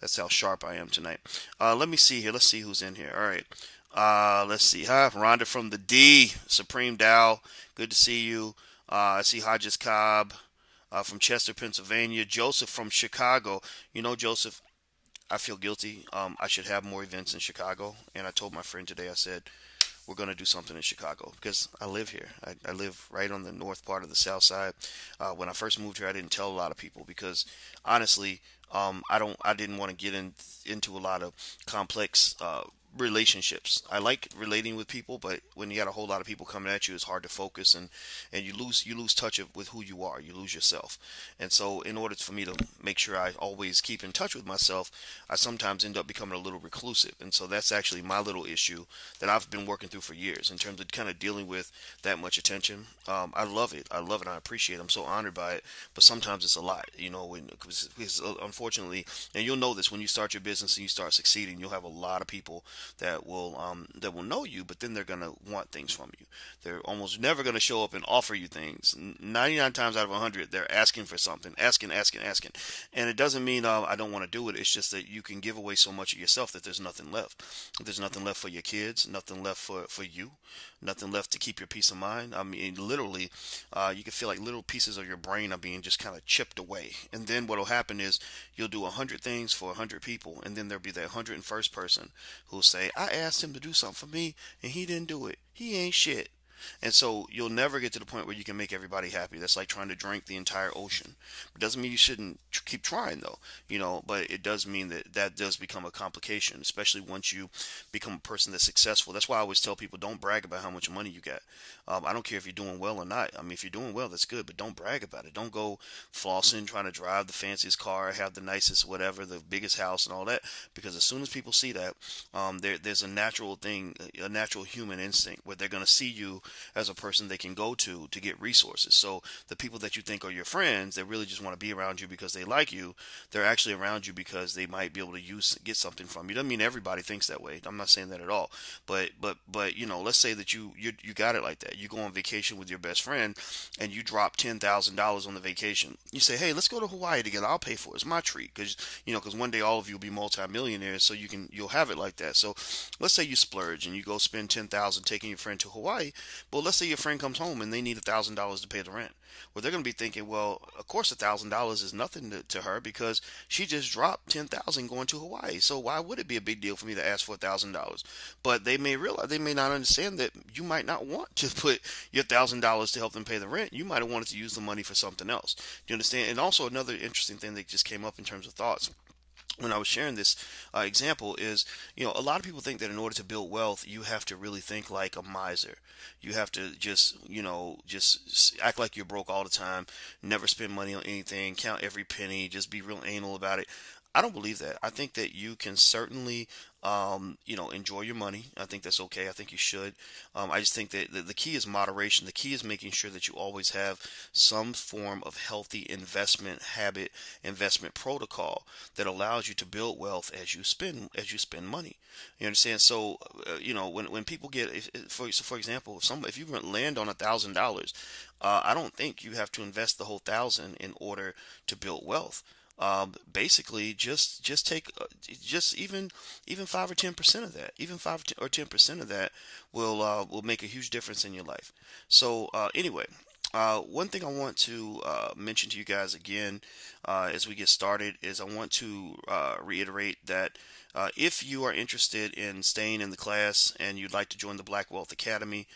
That's how sharp I am tonight. Let me see here. Let's see who's in here. All right. Let's see. Hi, Rhonda from the D. Supreme Dow. Good to see you. I see Hodges Cobb from Chester, Pennsylvania. Joseph from Chicago. You know, Joseph, I feel guilty. I should have more events in Chicago. And I told my friend today, I said, we're going to do something in Chicago because I live here. I live right on the north part of the south side. When I first moved here, I didn't tell a lot of people because honestly, I didn't want to get into a lot of complex relationships. I like relating with people, but when you got a whole lot of people coming at you, it's hard to focus and you lose touch with who you are. You lose yourself. And so in order for me to make sure I always keep in touch with myself, I sometimes end up becoming a little reclusive. And so that's actually my little issue that I've been working through for years in terms of kind of dealing with that much attention. I love it. I love it. I appreciate it. I'm so honored by it. But sometimes it's a lot, because unfortunately, and you'll know this when you start your business and you start succeeding, you'll have a lot of people that will know you, but then they're gonna want things from you. They're almost never gonna show up and offer you things. 99 times out of 100, they're asking for something, asking, and it doesn't mean I don't want to do it. It's just that you can give away so much of yourself that there's nothing left. There's nothing left for your kids, nothing left for you, nothing left to keep your peace of mind. I mean, literally, you can feel like little pieces of your brain are being just kind of chipped away. And then what'll happen is you'll do 100 things for 100 people, and then there'll be that 101st person who'll say, "I asked him to do something for me, and he didn't do it. He ain't shit." And so you'll never get to the point where you can make everybody happy. That's like trying to drink the entire ocean. It doesn't mean you shouldn't keep trying though, but it does mean that that does become a complication, especially once you become a person that's successful. That's why I always tell people don't brag about how much money you got. I don't care if you're doing well or not. I mean, if you're doing well, that's good, but don't brag about it. Don't go flossing, trying to drive the fanciest car, have the nicest whatever, the biggest house and all that, because as soon as people see that, there's a natural thing, a natural human instinct where they're going to see you as a person they can go to get resources. So the people that you think are your friends, that really just want to be around you because they like you, they're actually around you because they might be able to get something from you. Doesn't mean everybody thinks that way. I'm not saying that at all. But let's say that you got it like that. You go on vacation with your best friend and you drop $10,000 on the vacation. You say, "Hey, let's go to Hawaii together. I'll pay for it. It's my treat." Because one day all of you will be multimillionaires, so you'll have it like that. So let's say you splurge and you go spend 10,000 taking your friend to Hawaii. But let's say your friend comes home and they need $1,000 to pay the rent. Well, they're going to be thinking, well, of course $1,000 is nothing to her because she just dropped 10,000 going to Hawaii. So why would it be a big deal for me to ask for $1,000? But they may not understand that you might not want to put your $1,000 to help them pay the rent. You might have wanted to use the money for something else. Do you understand? And also another interesting thing that just came up in terms of thoughts when I was sharing this example is, a lot of people think that in order to build wealth, you have to really think like a miser. You have to just act like you're broke all the time, never spend money on anything, count every penny, just be real anal about it. I don't believe that. I think that you can certainly, enjoy your money. I think that's okay. I think you should. I just think that the key is moderation. The key is making sure that you always have some form of healthy investment habit, investment protocol that allows you to build wealth as you spend money. You understand? So, when people get, for example, if you land on $1,000, I don't think you have to invest the whole thousand in order to build wealth. Basically just take just even 5 or 10% of that, even 5 or 10% of that will make a huge difference in your life. So anyway, one thing I want to mention to you guys again as we get started is I want to reiterate that if you are interested in staying in the class and you'd like to join the Black Wealth Academy,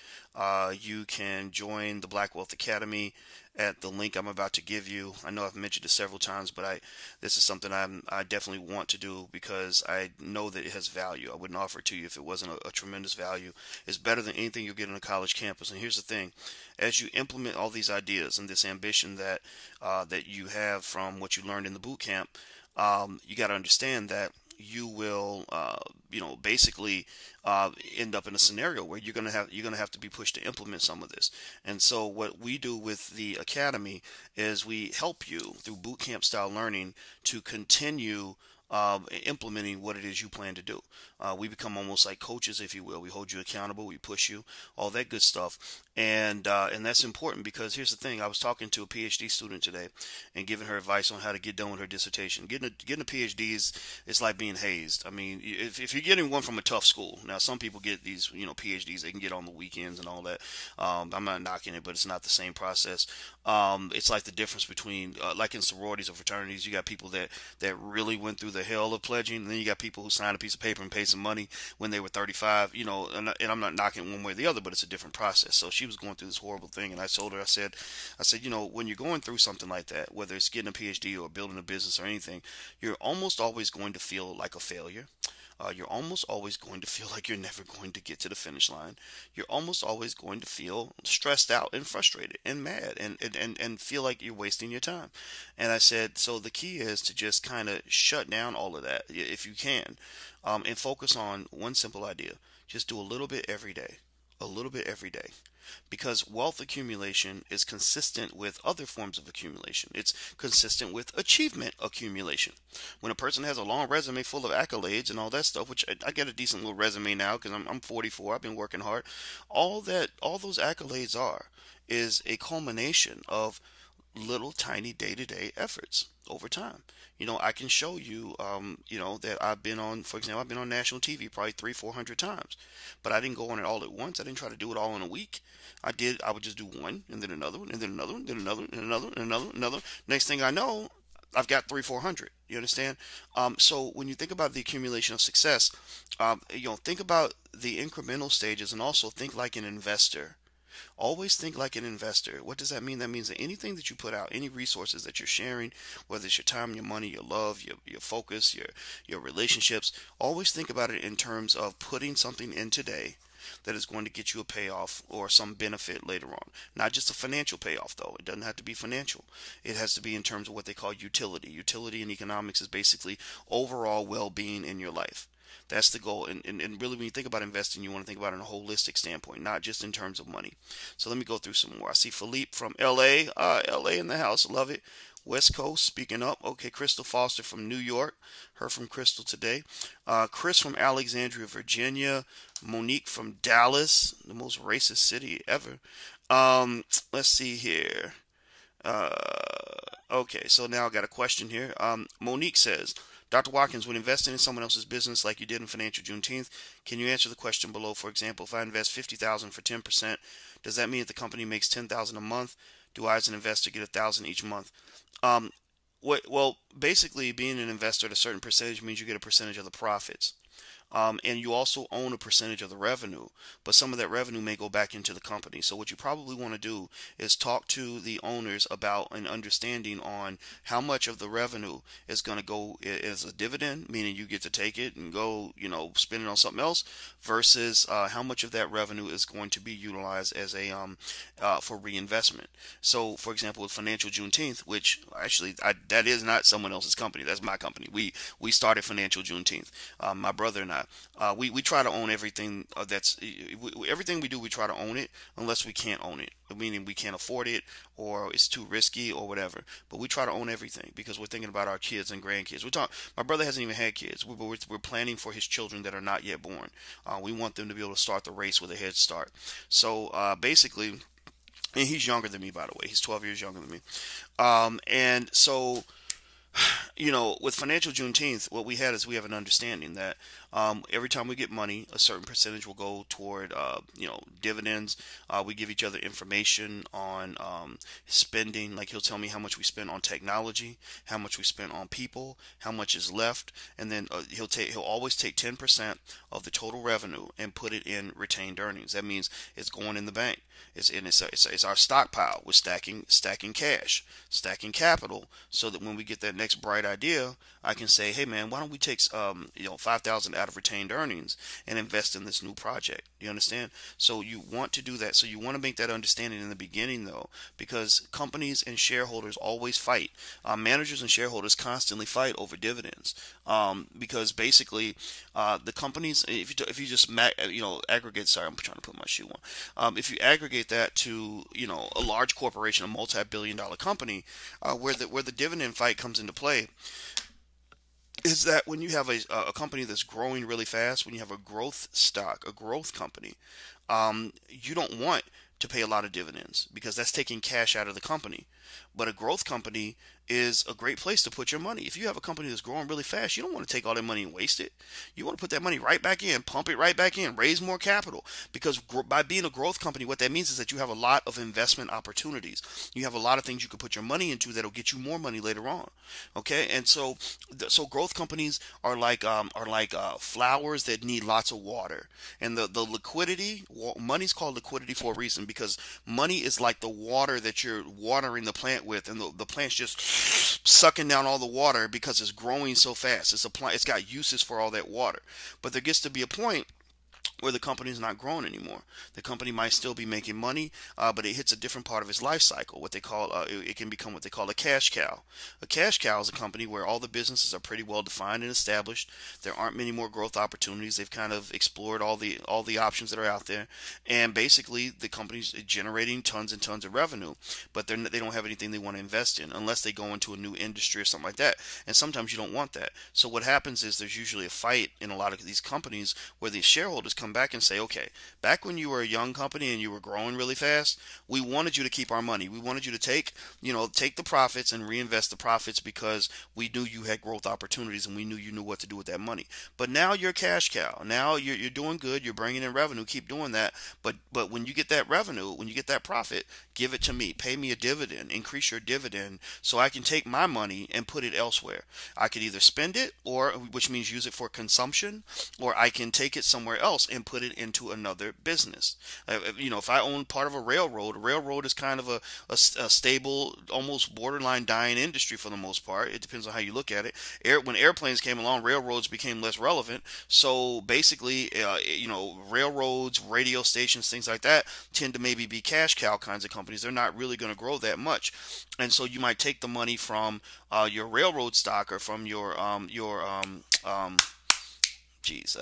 you can join the Black Wealth Academy at the link I'm about to give you. I know I've mentioned it several times, but this is something I definitely want to do because I know that it has value. I wouldn't offer it to you if it wasn't a tremendous value. It's better than anything you'll get on a college campus. And here's the thing: as you implement all these ideas and this ambition that you have from what you learned in the boot camp, you got to understand that you will, basically end up in a scenario where you're gonna have to be pushed to implement some of this. And so, what we do with the academy is we help you through boot camp style learning to continue implementing what it is you plan to do. We become almost like coaches, if you will. We hold you accountable, we push you, all that good stuff. And that's important because here's the thing. I was talking to a PhD student today and giving her advice on how to get done with her dissertation. Getting a PhD is it's like being hazed. I mean, if you're getting one from a tough school, now some people get these PhDs they can get on the weekends and all that. I'm not knocking it, but it's not the same process. It's like the difference between like in sororities or fraternities, you got people that really went through the hell of pledging, and then you got people who signed a piece of paper and paid some money when they were 35. And I'm not knocking one way or the other, but it's a different process. So she was going through this horrible thing, and I told her, I said, when you're going through something like that, whether it's getting a PhD or building a business or anything, you're almost always going to feel like a failure. You're almost always going to feel like you're never going to get to the finish line. You're almost always going to feel stressed out and frustrated and mad and feel like you're wasting your time. And I said, so the key is to just kind of shut down all of that if you can, and focus on one simple idea. Just do a little bit every day. A little bit every day, because wealth accumulation is consistent with other forms of accumulation. It's consistent with achievement accumulation. When a person has a long resume full of accolades and all that stuff, which I get a decent little resume now because I'm 44, I've been working hard. All those accolades is a culmination of little tiny day-to-day efforts over time. I can show you, that for example, I've been on national TV probably 300, 400 times, but I didn't go on it all at once. I didn't try to do it all in a week. I would just do one and then another one and then another one, then another and another and another. Next thing I know, I've got 400. You understand? So when you think about the accumulation of success, think about the incremental stages and also think like an investor. Always think like an investor. What does that mean? That means that anything that you put out, any resources that you're sharing, whether it's your time, your money, your love, your focus, your relationships, always think about it in terms of putting something in today that is going to get you a payoff or some benefit later on. Not just a financial payoff, though. It doesn't have to be financial. It has to be in terms of what they call utility. Utility in economics is basically overall well being in your life. That's the goal. And really, when you think about investing, you want to think about it in a holistic standpoint, not just in terms of money. So let me go through some more. I see Philippe from LA. LA in the house. Love it. West Coast, speaking up. Okay, Crystal Foster from New York. Heard from Crystal today. Chris from Alexandria, Virginia. Monique from Dallas, the most racist city ever. Let's see here. Uh, okay, so now I got a question here. Monique says, Dr. Watkins, when investing in someone else's business like you did in Financial Juneteenth, can you answer the question below? For example, if I invest 50,000 for 10%, does that mean that the company makes 10,000 a month? Do I, as an investor, get 1,000 each month? Um, well, basically, being an investor at a certain percentage means you get a percentage of the profits. And you also own a percentage of the revenue, but some of that revenue may go back into the company. So what you probably want to do is talk to the owners about an understanding on how much of the revenue is going to go as a dividend, meaning you get to take it and go, spend it on something else, versus how much of that revenue is going to be utilized as for reinvestment. So, for example, with Financial Juneteenth, which actually that is not someone else's company, that's my company. We started Financial Juneteenth. My brother and I. We try to own everything everything we do. We try to own it unless we can't own it, meaning we can't afford it or it's too risky or whatever. But we try to own everything because we're thinking about our kids and grandkids. My brother hasn't even had kids. We're planning for his children that are not yet born. We want them to be able to start the race with a head start. So basically, and he's younger than me, by the way. He's 12 years younger than me. And so with Financial Juneteenth, what we had is we have an understanding that every time we get money, a certain percentage will go toward, dividends. We give each other information on spending. Like he'll tell me how much we spend on technology, how much we spend on people, how much is left, and then he'll always take 10% of the total revenue and put it in retained earnings. That means it's going in the bank. It's our stockpile. We're stacking cash, stacking capital, so that when we get that next bright idea, I can say, hey man, why don't we take 5,000 out of retained earnings and invest in this new project? You understand? So you want to do that. So you want to make that understanding in the beginning, though, because companies and shareholders always fight. Managers and shareholders constantly fight over dividends, because basically the companies, if you just aggregate. Sorry, I'm trying to put my shoe on. If you aggregate that to a large corporation, a multi-billion-dollar company, where the dividend fight comes into play, is that when you have a company that's growing really fast, when you have a growth stock, a growth company, you don't want to pay a lot of dividends because that's taking cash out of the company. But a growth company is a great place to put your money. If you have a company that's growing really fast, you don't want to take all that money and waste it. You want to put that money right back in, pump it right back in, raise more capital. Because by being a growth company, what that means is that you have a lot of investment opportunities. You have a lot of things you can put your money into that'll get you more money later on. Okay, and so growth companies are like flowers that need lots of water. And the liquidity, money's called liquidity for a reason because money is like the water that you're watering the plant with, and the plant's just sucking down all the water because it's growing so fast. It's a plant. It's got uses for all that water, but there gets to be a point where the company is not growing anymore. The company might still be making money, but it hits a different part of its life cycle. What they call it can become what they call a cash cow. A cash cow is a company where all the businesses are pretty well defined and established. There aren't many more growth opportunities. They've kind of explored all the options that are out there, and basically the company's generating tons and tons of revenue, but they don't have anything they want to invest in unless they go into a new industry or something like that. And sometimes you don't want that. So what happens is there's usually a fight in a lot of these companies where the shareholders come back and say, okay, back when you were a young company and you were growing really fast, we wanted you to keep our money. We wanted you to take the profits and reinvest the profits because we knew you had growth opportunities and we knew you knew what to do with that money. But now you're a cash cow. Now you're doing good. You're bringing in revenue. Keep doing that. But when you get that revenue, when you get that profit, give it to me. Pay me a dividend. Increase your dividend so I can take my money and put it elsewhere. I could either spend it, or which means use it for consumption, or I can take it somewhere else and put it into another business. If I own part of a railroad is kind of a stable, almost borderline dying industry for the most part. It depends on how you look at it. When airplanes came along, railroads became less relevant. So basically, railroads, radio stations, things like that tend to maybe be cash cow kinds of companies. They're not really going to grow that much, and so you might take the money from your railroad stock or from geez,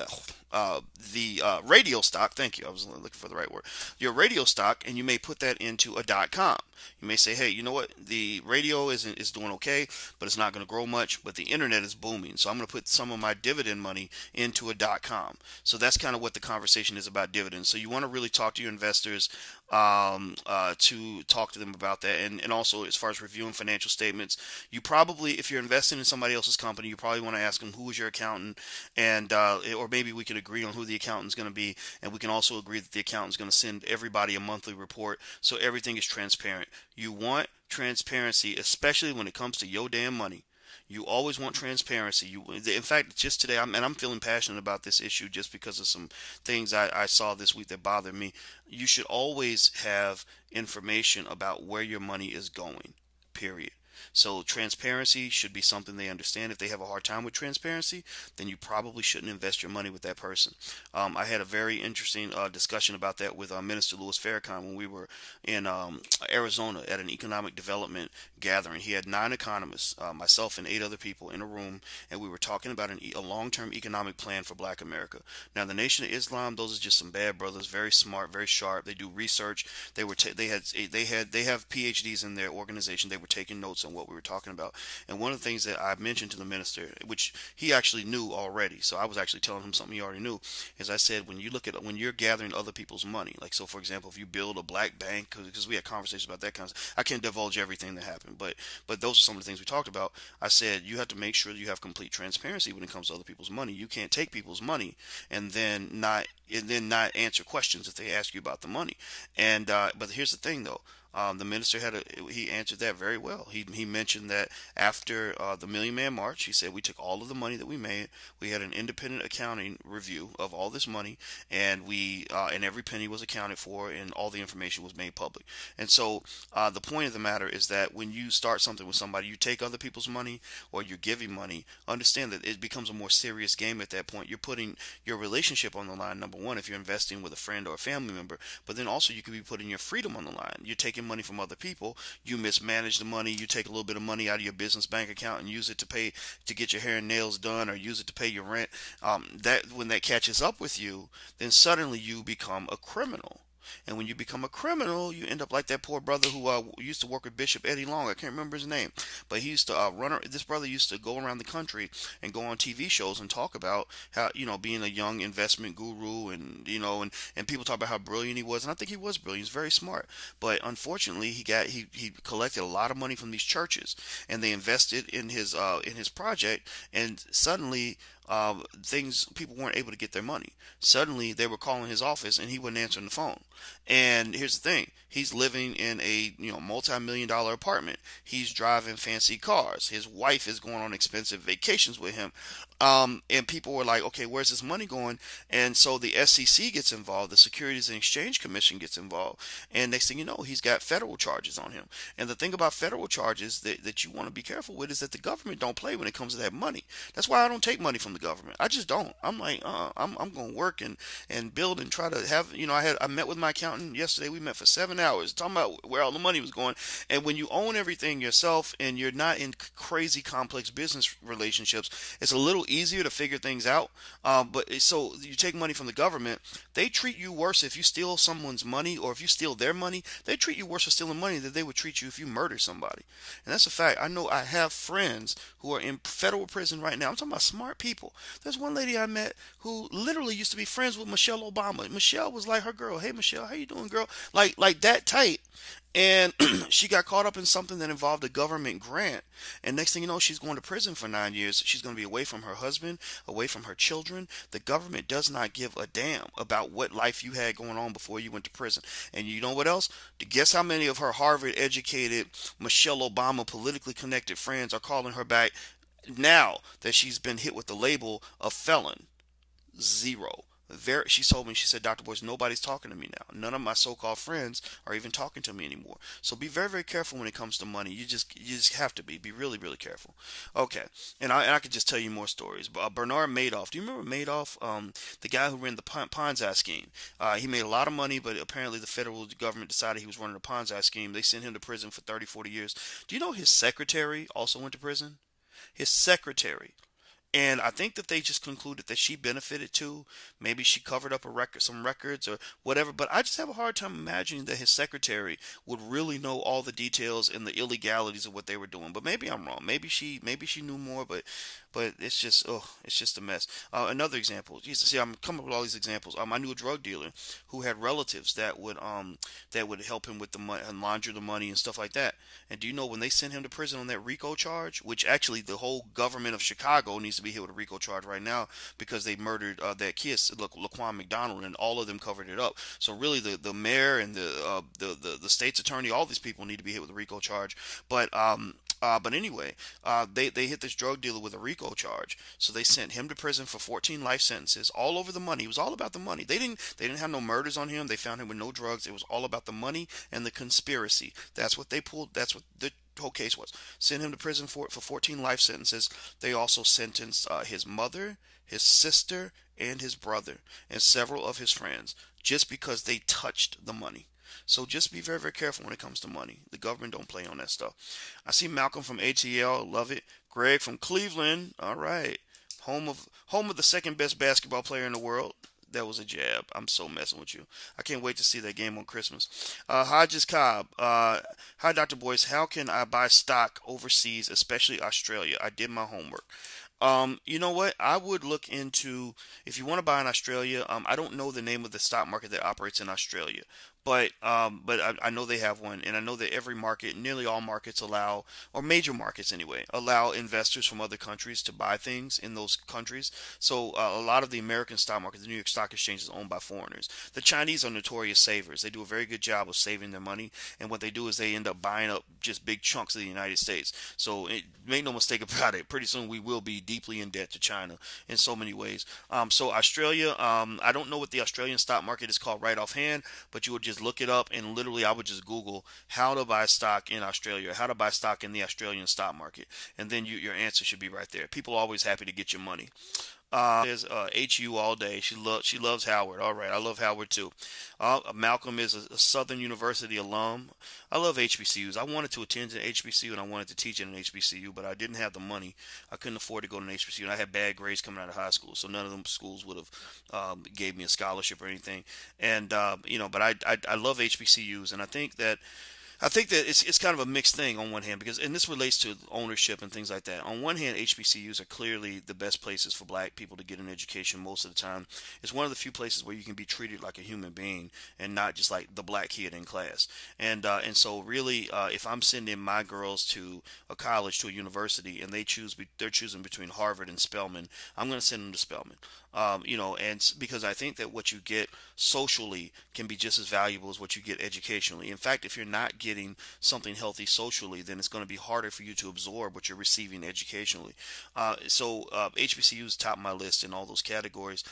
the radio stock. Thank you. I was looking for the right word. Your radio stock, and you may put that into a .com. You may say, hey, you know what? The radio is doing okay, but it's not going to grow much. But the internet is booming, so I'm going to put some of my dividend money into a .com. So that's kind of what the conversation is about dividends. So you want to really talk to your investors to talk to them about that, and also as far as reviewing financial statements, you probably, if you're investing in somebody else's company, you probably want to ask them who is your accountant, and or maybe we can agree on who the accountant's going to be, and we can also agree that the accountant's going to send everybody a monthly report so everything is transparent. You want transparency, especially when it comes to your damn money. You always want transparency. In fact, just today, I'm feeling passionate about this issue just because of some things I saw this week that bothered me. You should always have information about where your money is going, period. So transparency should be something they understand. If they have a hard time with transparency, then you probably shouldn't invest your money with that person. I had a very interesting discussion about that with Minister Louis Farrakhan when we were in Arizona at an economic development gathering. He had 9 economists, myself and 8 other people in a room, and we were talking about a long-term economic plan for Black America. Now, the Nation of Islam, those are just some bad brothers, very smart, very sharp. They do research. They have PhDs in their organization. They were taking notes on what we were talking about. And one of the things that I mentioned to the minister, which he actually knew already, so I was actually telling him something he already knew, is I said, when you're gathering other people's money, like, so for example, if you build a black bank, because we had conversations about that kind of, I can't divulge everything that happened, but those are some of the things we talked about. I said you have to make sure that you have complete transparency when it comes to other people's money. You can't take people's money and then not answer questions if they ask you about the money. And but here's the thing though. The minister he answered that very well. He mentioned that after the Million Man March, he said we took all of the money that we made. We had an independent accounting review of all this money, and and every penny was accounted for, and all the information was made public. And so the point of the matter is that when you start something with somebody, you take other people's money or you're giving money, understand that it becomes a more serious game at that point. You're putting your relationship on the line, number one, if you're investing with a friend or a family member, but then also you could be putting your freedom on the line. You're taking money from other people, you mismanage the money, you take a little bit of money out of your business bank account and use it to get your hair and nails done or use it to pay your rent. That when that catches up with you, then suddenly you become a criminal. And when you become a criminal, you end up like that poor brother who used to work with Bishop Eddie Long. I can't remember his name, but he used to this brother used to go around the country and go on TV shows and talk about how, being a young investment guru, and and people talk about how brilliant he was, and I think he was brilliant. He's very smart, but unfortunately, he collected a lot of money from these churches, and they invested in his project, and suddenly things people weren't able to get their money. Suddenly, they were calling his office, and he wasn't answering the phone. And here's the thing: he's living in a multi-million-dollar apartment. He's driving fancy cars. His wife is going on expensive vacations with him. And people were like, okay, where's this money going? And so the SEC gets involved, the Securities and Exchange Commission gets involved, and next thing you know, he's got federal charges on him. And the thing about federal charges that you want to be careful with is that the government don't play when it comes to that money. That's why I don't take money from the government. I just don't. I'm like, I'm going to work and build and try to have, I met with my accountant yesterday. We met for 7 hours talking about where all the money was going. And when you own everything yourself and you're not in crazy complex business relationships, it's a little easier to figure things out. So you take money from the government, they treat you worse if you steal someone's money, or if you steal their money, they treat you worse for stealing money than they would treat you if you murder somebody. And that's a fact. I know I have friends who are in federal prison right now. I'm talking about smart people. There's one lady I met who literally used to be friends with Michelle Obama. Michelle was like her girl. Hey Michelle, how you doing, girl? Like that tight. And she got caught up in something that involved a government grant. And next thing you know, she's going to prison for 9 years. She's going to be away from her husband, away from her children. The government does not give a damn about what life you had going on before you went to prison. And you know what else? Guess how many of her Harvard educated, Michelle Obama politically connected friends are calling her back now that she's been hit with the label of felon? Zero. She told me, she said, Dr. Boyce, nobody's talking to me now. None of my so-called friends are even talking to me anymore. So be very, very careful when it comes to money. You just have to be really, really careful. Okay, and I could just tell you more stories. Bernard Madoff. Do you remember Madoff? The guy who ran the Ponzi scheme. He made a lot of money, but apparently the federal government decided he was running a Ponzi scheme. They sent him to prison for 30, 40 years. Do you know his secretary also went to prison? His secretary. And I think that they just concluded that she benefited too. Maybe she covered up some records or whatever. But I just have a hard time imagining that his secretary would really know all the details and the illegalities of what they were doing. But maybe I'm wrong. Maybe she knew more. But it's just a mess. Another example. Jesus, see, I'm coming up with all these examples. I knew a drug dealer who had relatives that would help him with the money and launder the money and stuff like that. And do you know when they sent him to prison on that RICO charge, which actually the whole government of Chicago needs to be hit with a RICO charge right now because they murdered that kid, Laquan McDonald, and all of them covered it up. So really, the mayor and the state's attorney, all these people need to be hit with a RICO charge. But anyway, they hit this drug dealer with a RICO charge. So they sent him to prison for 14 life sentences, all over the money. It was all about the money. They didn't have no murders on him. They found him with no drugs. It was all about the money and the conspiracy. That's what they pulled. That's what the whole case was. Sent him to prison for 14 life sentences. They also sentenced his mother, his sister, and his brother, and several of his friends, just because they touched the money. So just be very, very careful when it comes to money. The government don't play on that stuff. I see Malcolm from ATL, love it. Greg from Cleveland, all right. Home of the second best basketball player in the world. That was a jab. I'm so messing with you. I can't wait to see that game on Christmas. Hodges Cobb. Hi, Dr. Boyce. How can I buy stock overseas, especially Australia? I did my homework. You know what? I would look into, if you want to buy in Australia. I don't know the name of the stock market that operates in Australia, but I know they have one, and I know that every market, nearly all markets allow, or major markets anyway, allow investors from other countries to buy things in those countries. So a lot of the American stock market, the New York Stock Exchange, is owned by foreigners. The Chinese are notorious savers. They do a very good job of saving their money, and what they do is they end up buying up just big chunks of the United States. So make no mistake about it. Pretty soon we will be deeply in debt to China in so many ways. So Australia, I don't know what the Australian stock market is called right offhand, but you would just look it up, and literally I would just Google how to buy stock in Australia, how to buy stock in the Australian stock market, and then your answer should be right there. People are always happy to get your money. Says HU all day. She loves Howard. All right, I love Howard too. Malcolm is a Southern University alum. I love HBCUs. I wanted to attend an HBCU and I wanted to teach in an HBCU, but I didn't have the money. I couldn't afford to go to an HBCU, and I had bad grades coming out of high school, so none of them schools would have gave me a scholarship or anything. And but I love HBCUs, and I think that it's kind of a mixed thing on one hand, because and this relates to ownership and things like that. On one hand, HBCUs are clearly the best places for black people to get an education most of the time. It's one of the few places where you can be treated like a human being and not just like the black kid in class. And so really, if I'm sending my girls to a college, to a university, and they're choosing between Harvard and Spelman, I'm going to send them to Spelman. Because I think that what you get socially can be just as valuable as what you get educationally. In fact, if you're not getting something healthy socially, then it's going to be harder for you to absorb what you're receiving educationally. HBCU's top of my list in all those categories,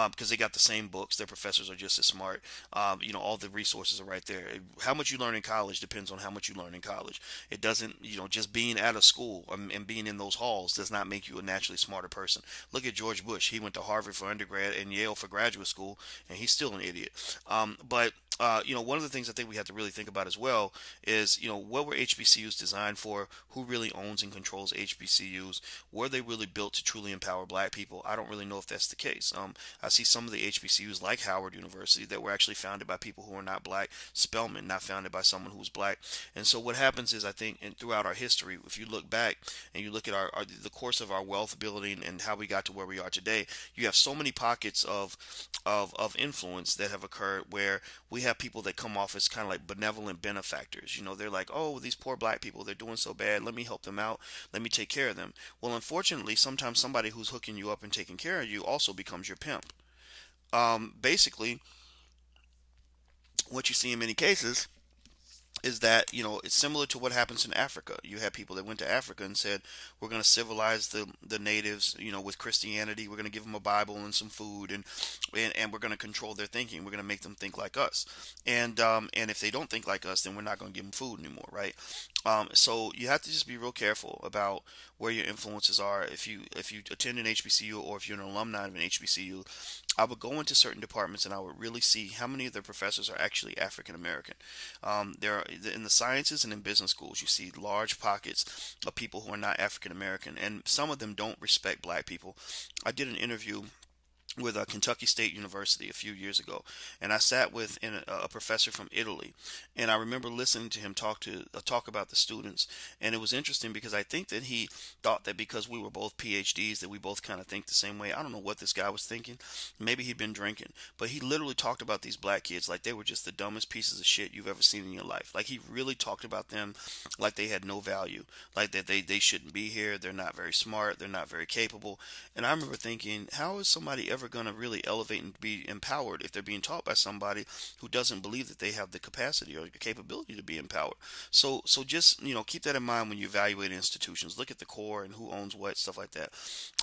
because they got the same books. Their professors are just as smart. All the resources are right there. How much you learn in college depends on how much you learn in college. It doesn't, just being out of school and being in those halls does not make you a naturally smarter person. Look at George Bush. He went to Harvard for undergrad and Yale for graduate school, and he's still an idiot. But one of the things I think we have to really think about as well is, what were HBCUs designed for? Who really owns and controls HBCUs? Were they really built to truly empower black people? I don't really know if that's the case. I see some of the HBCUs like Howard University that were actually founded by people who are not black. Spelman, not founded by someone who's black. And so what happens is, I think, and throughout our history, if you look back and you look at the course of our wealth building and how we got to where we are today, you have so many pockets of influence that have occurred where we have people that come off as kind of like benevolent benefactors. They're like, oh, these poor black people, they're doing so bad. Let me help them out. Let me take care of them. Well, unfortunately, sometimes somebody who's hooking you up and taking care of you also becomes your pimp. Basically, what you see in many cases is that it's similar to what happens in Africa. You have people that went to Africa and said, "We're going to civilize the natives, with Christianity. We're going to give them a Bible and some food, and we're going to control their thinking. We're going to make them think like us. And if they don't think like us, then we're not going to give them food anymore, right? So you have to just be real careful about where your influences are. If you attend an HBCU, or if you're an alumni of an HBCU, I would go into certain departments and I would really see how many of their professors are actually African American. There are, in the sciences and in business schools, you see large pockets of people who are not African American, and some of them don't respect black people. I did an interview with Kentucky State University a few years ago, and I sat with a professor from Italy, and I remember listening to him talk about the students, and it was interesting because I think that he thought that because we were both PhDs that we both kind of think the same way. I don't know what this guy was thinking. Maybe he'd been drinking, but he literally talked about these black kids like they were just the dumbest pieces of shit you've ever seen in your life. Like he really talked about them like they had no value, like that they shouldn't be here. They're not very smart. They're not very capable. And I remember thinking, how is somebody ever going to really elevate and be empowered if they're being taught by somebody who doesn't believe that they have the capacity or the capability to be empowered? So just keep that in mind when you evaluate institutions. Look at the core and who owns what, stuff like that.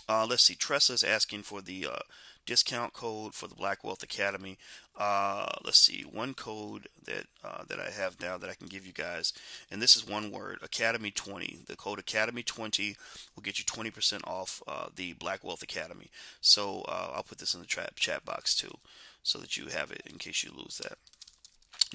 Let's see. Tressa is asking for the discount code for the Black Wealth Academy. Let's see. One code that I have now that I can give you guys, and this is one word: Academy 20. The code Academy 20 will get you 20% off the Black Wealth Academy. So I'll put this in the chat box too, so that you have it in case you lose that.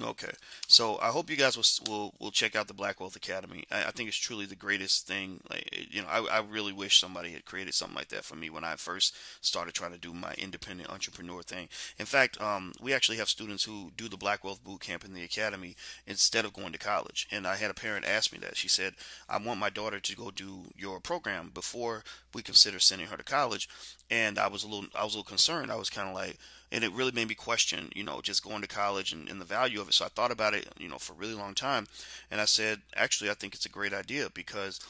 Okay, so I hope you guys will check out the Black Wealth Academy. I think it's truly the greatest thing. Like, I really wish somebody had created something like that for me when I first started trying to do my independent entrepreneur thing. In fact, we actually have students who do the Black Wealth Boot Camp in the academy instead of going to college. And I had a parent ask me that. She said, "I want my daughter to go do your program before we consider sending her to college." And I was a little concerned. I was kind of like, and it really made me question, just going to college and the value of it. So I thought about it, for a really long time, and I said, actually, I think it's a great idea because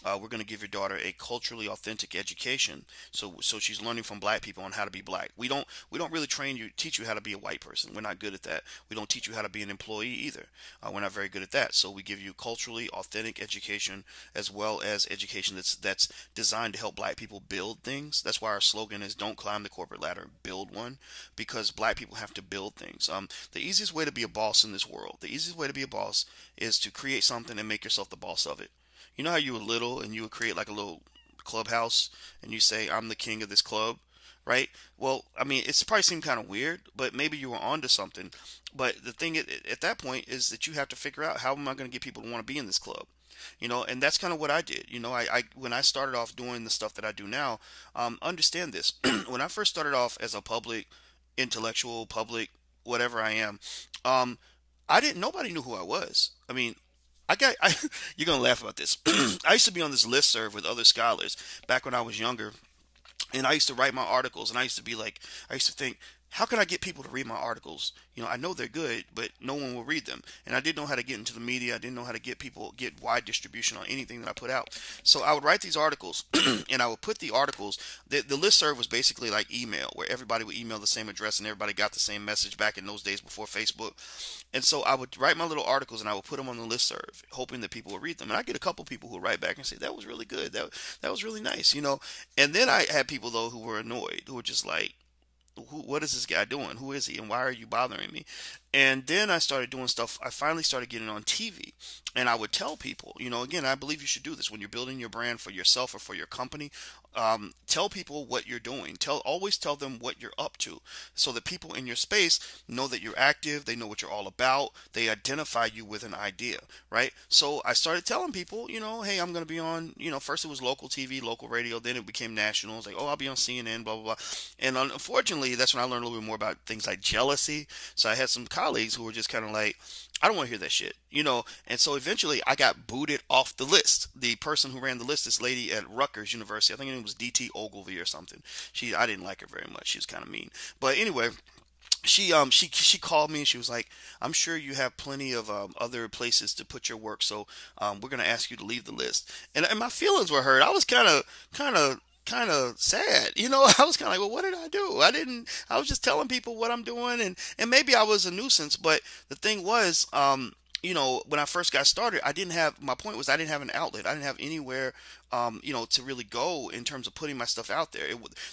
we're going to give your daughter a culturally authentic education. So she's learning from black people on how to be black. We don't really teach you how to be a white person. We're not good at that. We don't teach you how to be an employee either. We're not very good at that. So we give you culturally authentic education as well as education that's designed to help black people build things. That's why our slogan is "Don't climb the corporate ladder, build one," because black people have to build things. The easiest way to be a boss in this world, the easiest way to be a boss is to create something and make yourself the boss of it. You know how you were little and you would create like a little clubhouse and you say, "I'm the king of this club." right? Well, I mean, it's probably seemed kind of weird, but maybe you were onto something. But the thing at that point is that you have to figure out, how am I going to get people to want to be in this club? And that's kind of what I did. I when I started off doing the stuff that I do now, understand this. When I first started off as a public intellectual, public whatever I am, um, I didn't. Nobody knew who I was. I mean, you're gonna laugh about this. I used to be on this listserv with other scholars back when I was younger, and I used to write my articles, and I used to think, how can I get people to read my articles? I know they're good, but no one will read them. And I didn't know how to get into the media. I didn't know how to get wide distribution on anything that I put out. So I would write these articles, and I would put the articles. The listserv was basically like email, where everybody would email the same address, and everybody got the same message back in those days before Facebook. And so I would write my little articles, and I would put them on the listserv, hoping that people would read them. And I get a couple people who would write back and say, that was really good. That was really nice. And then I had people though who were annoyed, who were just like, what is this guy doing? Who is he? And why are you bothering me? And then I started doing stuff. I finally started getting on TV, and I would tell people, again, I believe you should do this when you're building your brand for yourself or for your company. Tell people what you're doing. Always tell them what you're up to, so that people in your space know that you're active. They know what you're all about. They identify you with an idea, right? So I started telling people, hey, I'm going to be on. First it was local TV, local radio. Then it became national. It's like, oh, I'll be on CNN, blah blah blah. And unfortunately, that's when I learned a little bit more about things like jealousy. So I had some colleagues who were just kind of like, I don't want to hear that shit. And so eventually I got booted off the list. The person who ran the list, this lady at Rutgers University, I think her name was DT Ogilvy or something. I didn't like her very much. She was kind of mean. But anyway, she called me and she was like, I'm sure you have plenty of other places to put your work, so we're gonna ask you to leave the list. And my feelings were hurt. I was kind of sad. I was kind of like, well, what did I do? I was just telling people what I'm doing, and maybe I was a nuisance, but the thing was, when I first got started, my point was, I didn't have an outlet. I didn't have anywhere, to really go in terms of putting my stuff out there.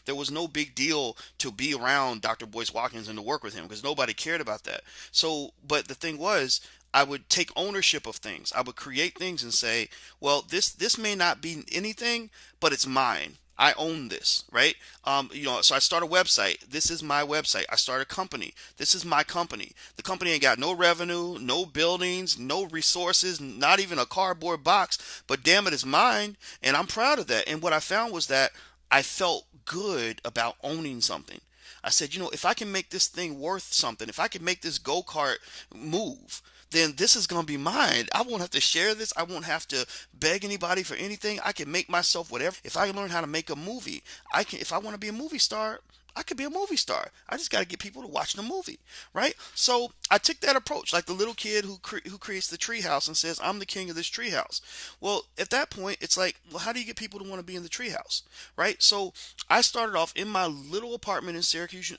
There was no big deal to be around Dr. Boyce Watkins and to work with him, because nobody cared about that. So, but the thing was, I would take ownership of things. I would create things and say, well, this may not be anything, but it's mine. I own this, right? So I start a website. This is my website. I start a company. This is my company. The company ain't got no revenue, no buildings, no resources, not even a cardboard box, but damn it, it's mine, and I'm proud of that. And what I found was that I felt good about owning something. I said, if I can make this thing worth something, if I can make this go-kart move, then this is going to be mine. I won't have to share this. I won't have to beg anybody for anything. I can make myself whatever. If I can learn how to make a movie, I can. If I want to be a movie star, I could be a movie star. I just got to get people to watch the movie, right? So I took that approach, like the little kid who creates the treehouse and says, "I'm the king of this treehouse." Well, at that point, it's like, well, how do you get people to want to be in the treehouse, right? So I started off in my little apartment in Syracuse,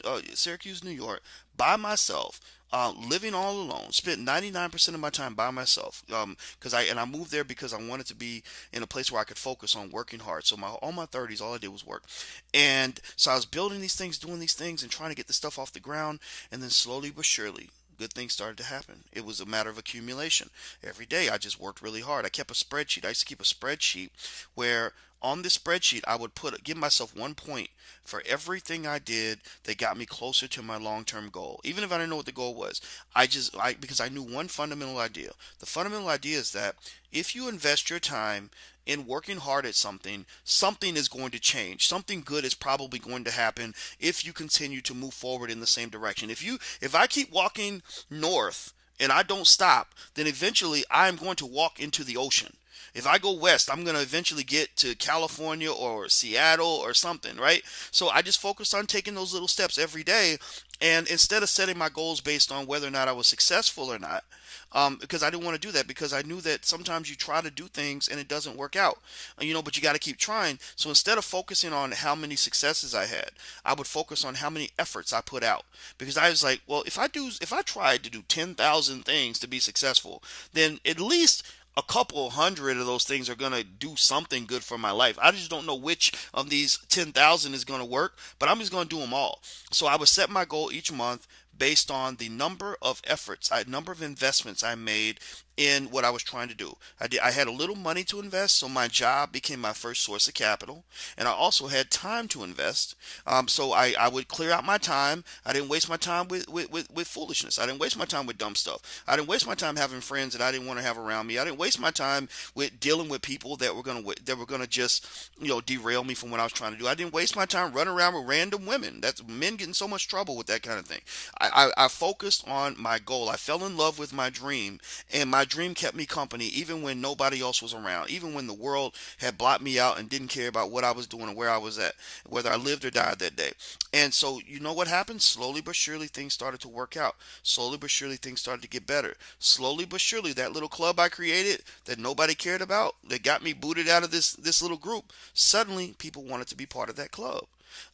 New York, by myself. Living all alone, spent 99% of my time by myself. I moved there because I wanted to be in a place where I could focus on working hard. So all my 30s, all I did was work, and so I was building these things, doing these things, and trying to get the stuff off the ground. And then slowly but surely, good things started to happen. It was a matter of accumulation. Every day, I just worked really hard. I kept a spreadsheet. I used to keep a spreadsheet where on this spreadsheet I would give myself 1 point for everything I did that got me closer to my long-term goal. Even if I didn't know what the goal was, because I knew one fundamental idea. The fundamental idea is that if you invest your time in working hard at something, something is going to change. Something good is probably going to happen if you continue to move forward in the same direction. If I keep walking north and I don't stop, then eventually I'm going to walk into the ocean. If I go west, I'm going to eventually get to California or Seattle or something, right? So I just focused on taking those little steps every day. And instead of setting my goals based on whether or not I was successful or not, because I didn't want to do that, because I knew that sometimes you try to do things and it doesn't work out, but you got to keep trying. So instead of focusing on how many successes I had, I would focus on how many efforts I put out, because I was like, well, if I tried to do 10,000 things to be successful, then at least a couple hundred of those things are going to do something good for my life. I just don't know which of these 10,000 is going to work, but I'm just going to do them all. So I would set my goal each month, based on the number of number of investments I made in what I was trying to do. I had a little money to invest, so my job became my first source of capital, and I also had time to invest. So I would clear out my time. I didn't waste my time with foolishness. I didn't waste my time with dumb stuff. I didn't waste my time having friends that I didn't want to have around me. I didn't waste my time with dealing with people that were gonna just derail me from what I was trying to do. I didn't waste my time running around with random women. That's men get in so much trouble with that kind of thing. I focused on my goal. I fell in love with my dream, and my dream kept me company even when nobody else was around, even when the world had blocked me out and didn't care about what I was doing or where I was at, whether I lived or died that day. And so, you know what happened? Slowly but surely, things started to work out. Slowly but surely, things started to get better. Slowly but surely, that little club I created that nobody cared about, that got me booted out of this little group, suddenly people wanted to be part of that club.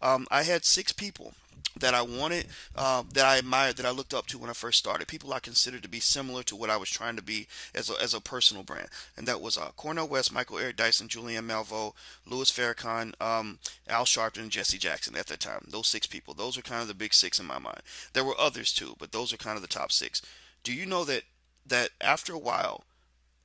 I had six people that I wanted, that I admired, that I looked up to when I first started. People I considered to be similar to what I was trying to be as a personal brand. And that was Cornel West, Michael Eric Dyson, Julianne Malveaux, Louis Farrakhan, Al Sharpton, and Jesse Jackson at that time. Those six people. Those are kind of the big six in my mind. There were others too, but those are kind of the top six. Do you know that after a while,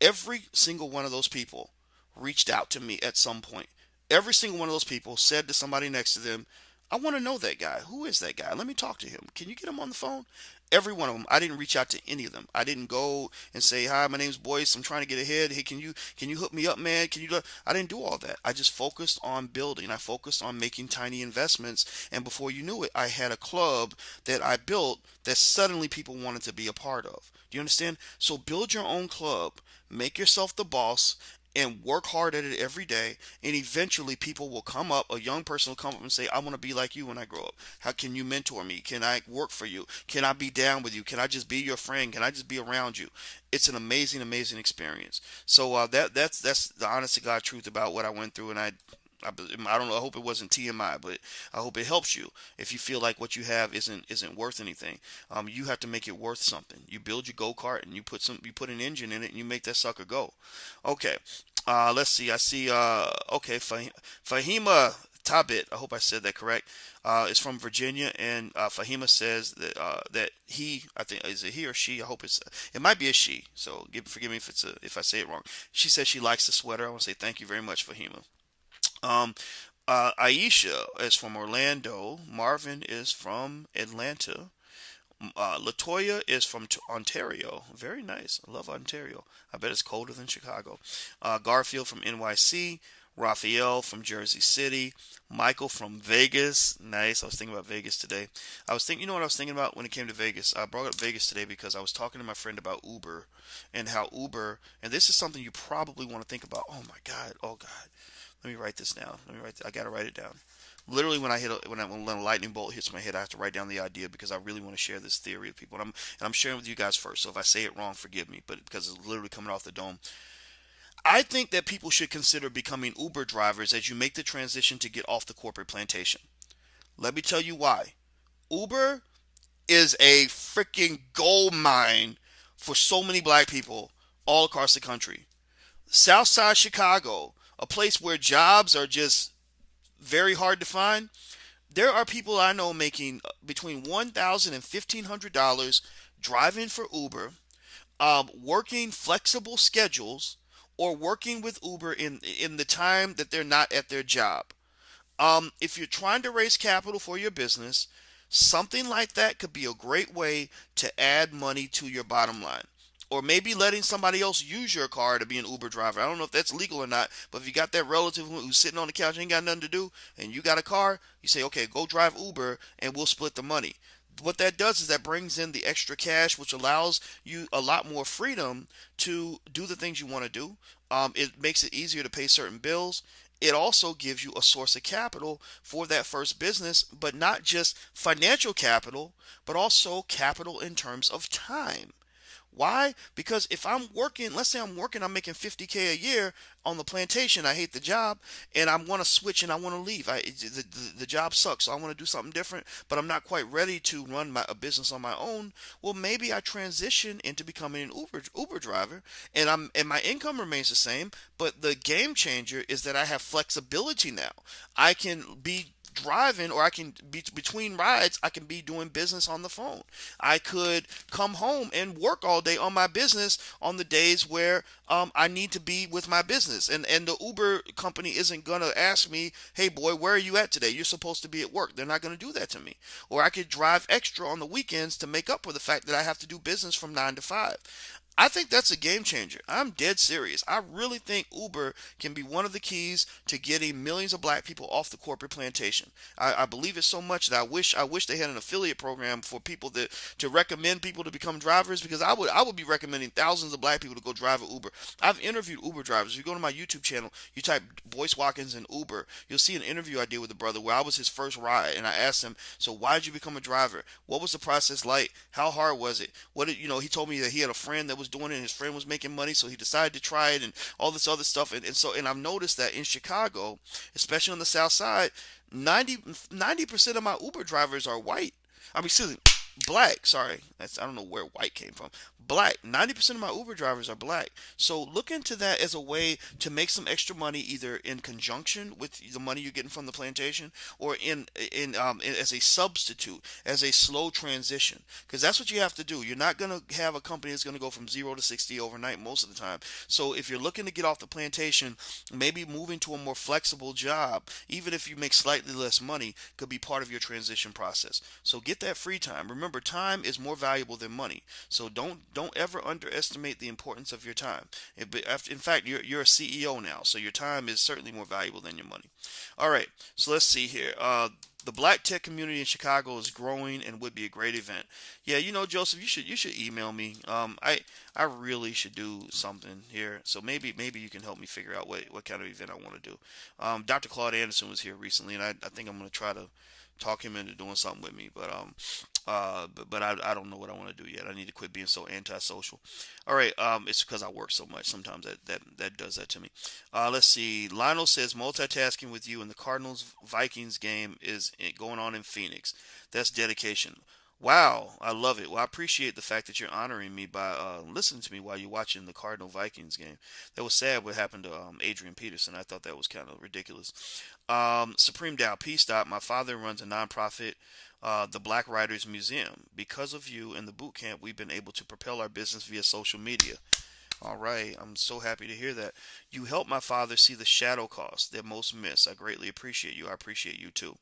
every single one of those people reached out to me at some point? Every single one of those people said to somebody next to them, I want to know that guy. Who is that guy? Let me talk to him. Can you get him on the phone? Every one of them. I didn't reach out to any of them. I didn't go and say, "Hi, my name's Boyce. I'm trying to get ahead. Hey, can you hook me up, man? Can you do?" I didn't do all that. I just focused on building. I focused on making tiny investments, and before you knew it, I had a club that I built that suddenly people wanted to be a part of. Do you understand? So build your own club. Make yourself the boss, and work hard at it every day, and eventually people will come up, a young person will come up and say, I want to be like you when I grow up. How can you mentor me? Can I work for you? Can I be down with you? Can I just be your friend? Can I just be around you? It's an amazing experience. So that's the honest to God truth about what I went through. And I don't know. I hope it wasn't TMI, but I hope it helps you. If you feel like what you have isn't worth anything, you have to make it worth something. You build your go kart and you put an engine in it and you make that sucker go. Okay. Let's see. I see. Okay. Fahima Tabit. I hope I said that correct. Is from Virginia, and Fahima says that he. I think is it he or she? I hope it might be a she. So forgive me if I say it wrong. She says she likes the sweater. I want to say thank you very much, Fahima. Um, Aisha is from Orlando. Marvin is from Atlanta. Latoya is from Ontario. Very nice. I love Ontario. I bet it's colder than Chicago. Garfield from NYC. Raphael from Jersey City. Michael from Vegas. Nice. I was thinking about Vegas today. You know what I was thinking about when it came to Vegas? I brought up Vegas today because I was talking to my friend about Uber and how Uber, and this is something you probably want to think about. Oh my God. Oh God. Let me write this down. I gotta write it down. Literally, when a lightning bolt hits my head, I have to write down the idea because I really want to share this theory with people. And I'm sharing with you guys first. So if I say it wrong, forgive me. But because it's literally coming off the dome, I think that people should consider becoming Uber drivers as you make the transition to get off the corporate plantation. Let me tell you why. Uber is a freaking gold mine for so many black people all across the country. Southside Chicago, a place where jobs are just very hard to find. There are people I know making between $1,000 and $1,500 driving for Uber, working flexible schedules, or working with Uber in the time that they're not at their job. If you're trying to raise capital for your business, something like that could be a great way to add money to your bottom line. Or maybe letting somebody else use your car to be an Uber driver. I don't know if that's legal or not, but if you got that relative who's sitting on the couch and ain't got nothing to do, and you got a car, you say, okay, go drive Uber and we'll split the money. What that does is that brings in the extra cash, which allows you a lot more freedom to do the things you want to do. It makes it easier to pay certain bills. It also gives you a source of capital for that first business, but not just financial capital, but also capital in terms of time. Why? Because if I'm working, let's say I'm working, I'm making 50K a year on the plantation. I hate the job, and I want to switch and I want to leave. The job sucks, so I want to do something different, but I'm not quite ready to run a business on my own. Well, maybe I transition into becoming an Uber driver, and my income remains the same. But the game changer is that I have flexibility now. I can be driving, or I can be between rides, I can be doing business on the phone. I could come home and work all day on my business on the days where I need to be with my business. And the Uber company isn't gonna ask me, "Hey boy, where are you at today? You're supposed to be at work." They're not gonna do that to me. Or I could drive extra on the weekends to make up for the fact that I have to do business from 9 to 5. I think that's a game changer. I'm dead serious. I really think Uber can be one of the keys to getting millions of black people off the corporate plantation. I believe it so much that I wish they had an affiliate program for people that to recommend people to become drivers, because I would be recommending thousands of black people to go drive an Uber. I've interviewed Uber drivers. If you go to my YouTube channel, you type Boyce Watkins and Uber, you'll see an interview I did with a brother where I was his first ride, and I asked him, "So why did you become a driver? What was the process like? How hard was it? What did you know?" He told me that he had a friend that was doing it, and his friend was making money, so he decided to try it, and all this other stuff. And I've noticed that in Chicago, especially on the South Side, 90% of my Uber drivers are white. I mean, excuse me, black. Sorry, I don't know where white came from. Black. 90% of my Uber drivers are black. So look into that as a way to make some extra money, either in conjunction with the money you're getting from the plantation, or as a substitute, as a slow transition. Because that's what you have to do. You're not gonna have a company that's gonna go from 0 to 60 overnight most of the time. So if you're looking to get off the plantation, maybe moving to a more flexible job, even if you make slightly less money, could be part of your transition process. So get that free time. Remember, time is more valuable than money. So don't ever underestimate the importance of your time. In fact, you're a CEO now, so your time is certainly more valuable than your money. All right, so let's see here. The black tech community in Chicago is growing and would be a great event. Yeah, Joseph, you should email me. I really should do something here. So maybe you can help me figure out what kind of event I want to do. Dr. Claude Anderson was here recently, and I think I'm going to try to talk him into doing something with me. But I don't know what I want to do yet. I need to quit being so antisocial. All right, it's because I work so much. Sometimes that does that to me. Let's see. Lionel says multitasking with you in the Cardinals Vikings game is going on in Phoenix. That's dedication. Wow, I love it. Well, I appreciate the fact that you're honoring me by listening to me while you're watching the Cardinal Vikings game. That was sad what happened to Adrian Peterson. I thought that was kind of ridiculous. Supreme Dow, Peace Stop. My father runs a nonprofit, the Black Writers Museum. Because of you and the boot camp, we've been able to propel our business via social media. All right, I'm so happy to hear that. You helped my father see the shadow costs that most miss. I greatly appreciate you. I appreciate you too.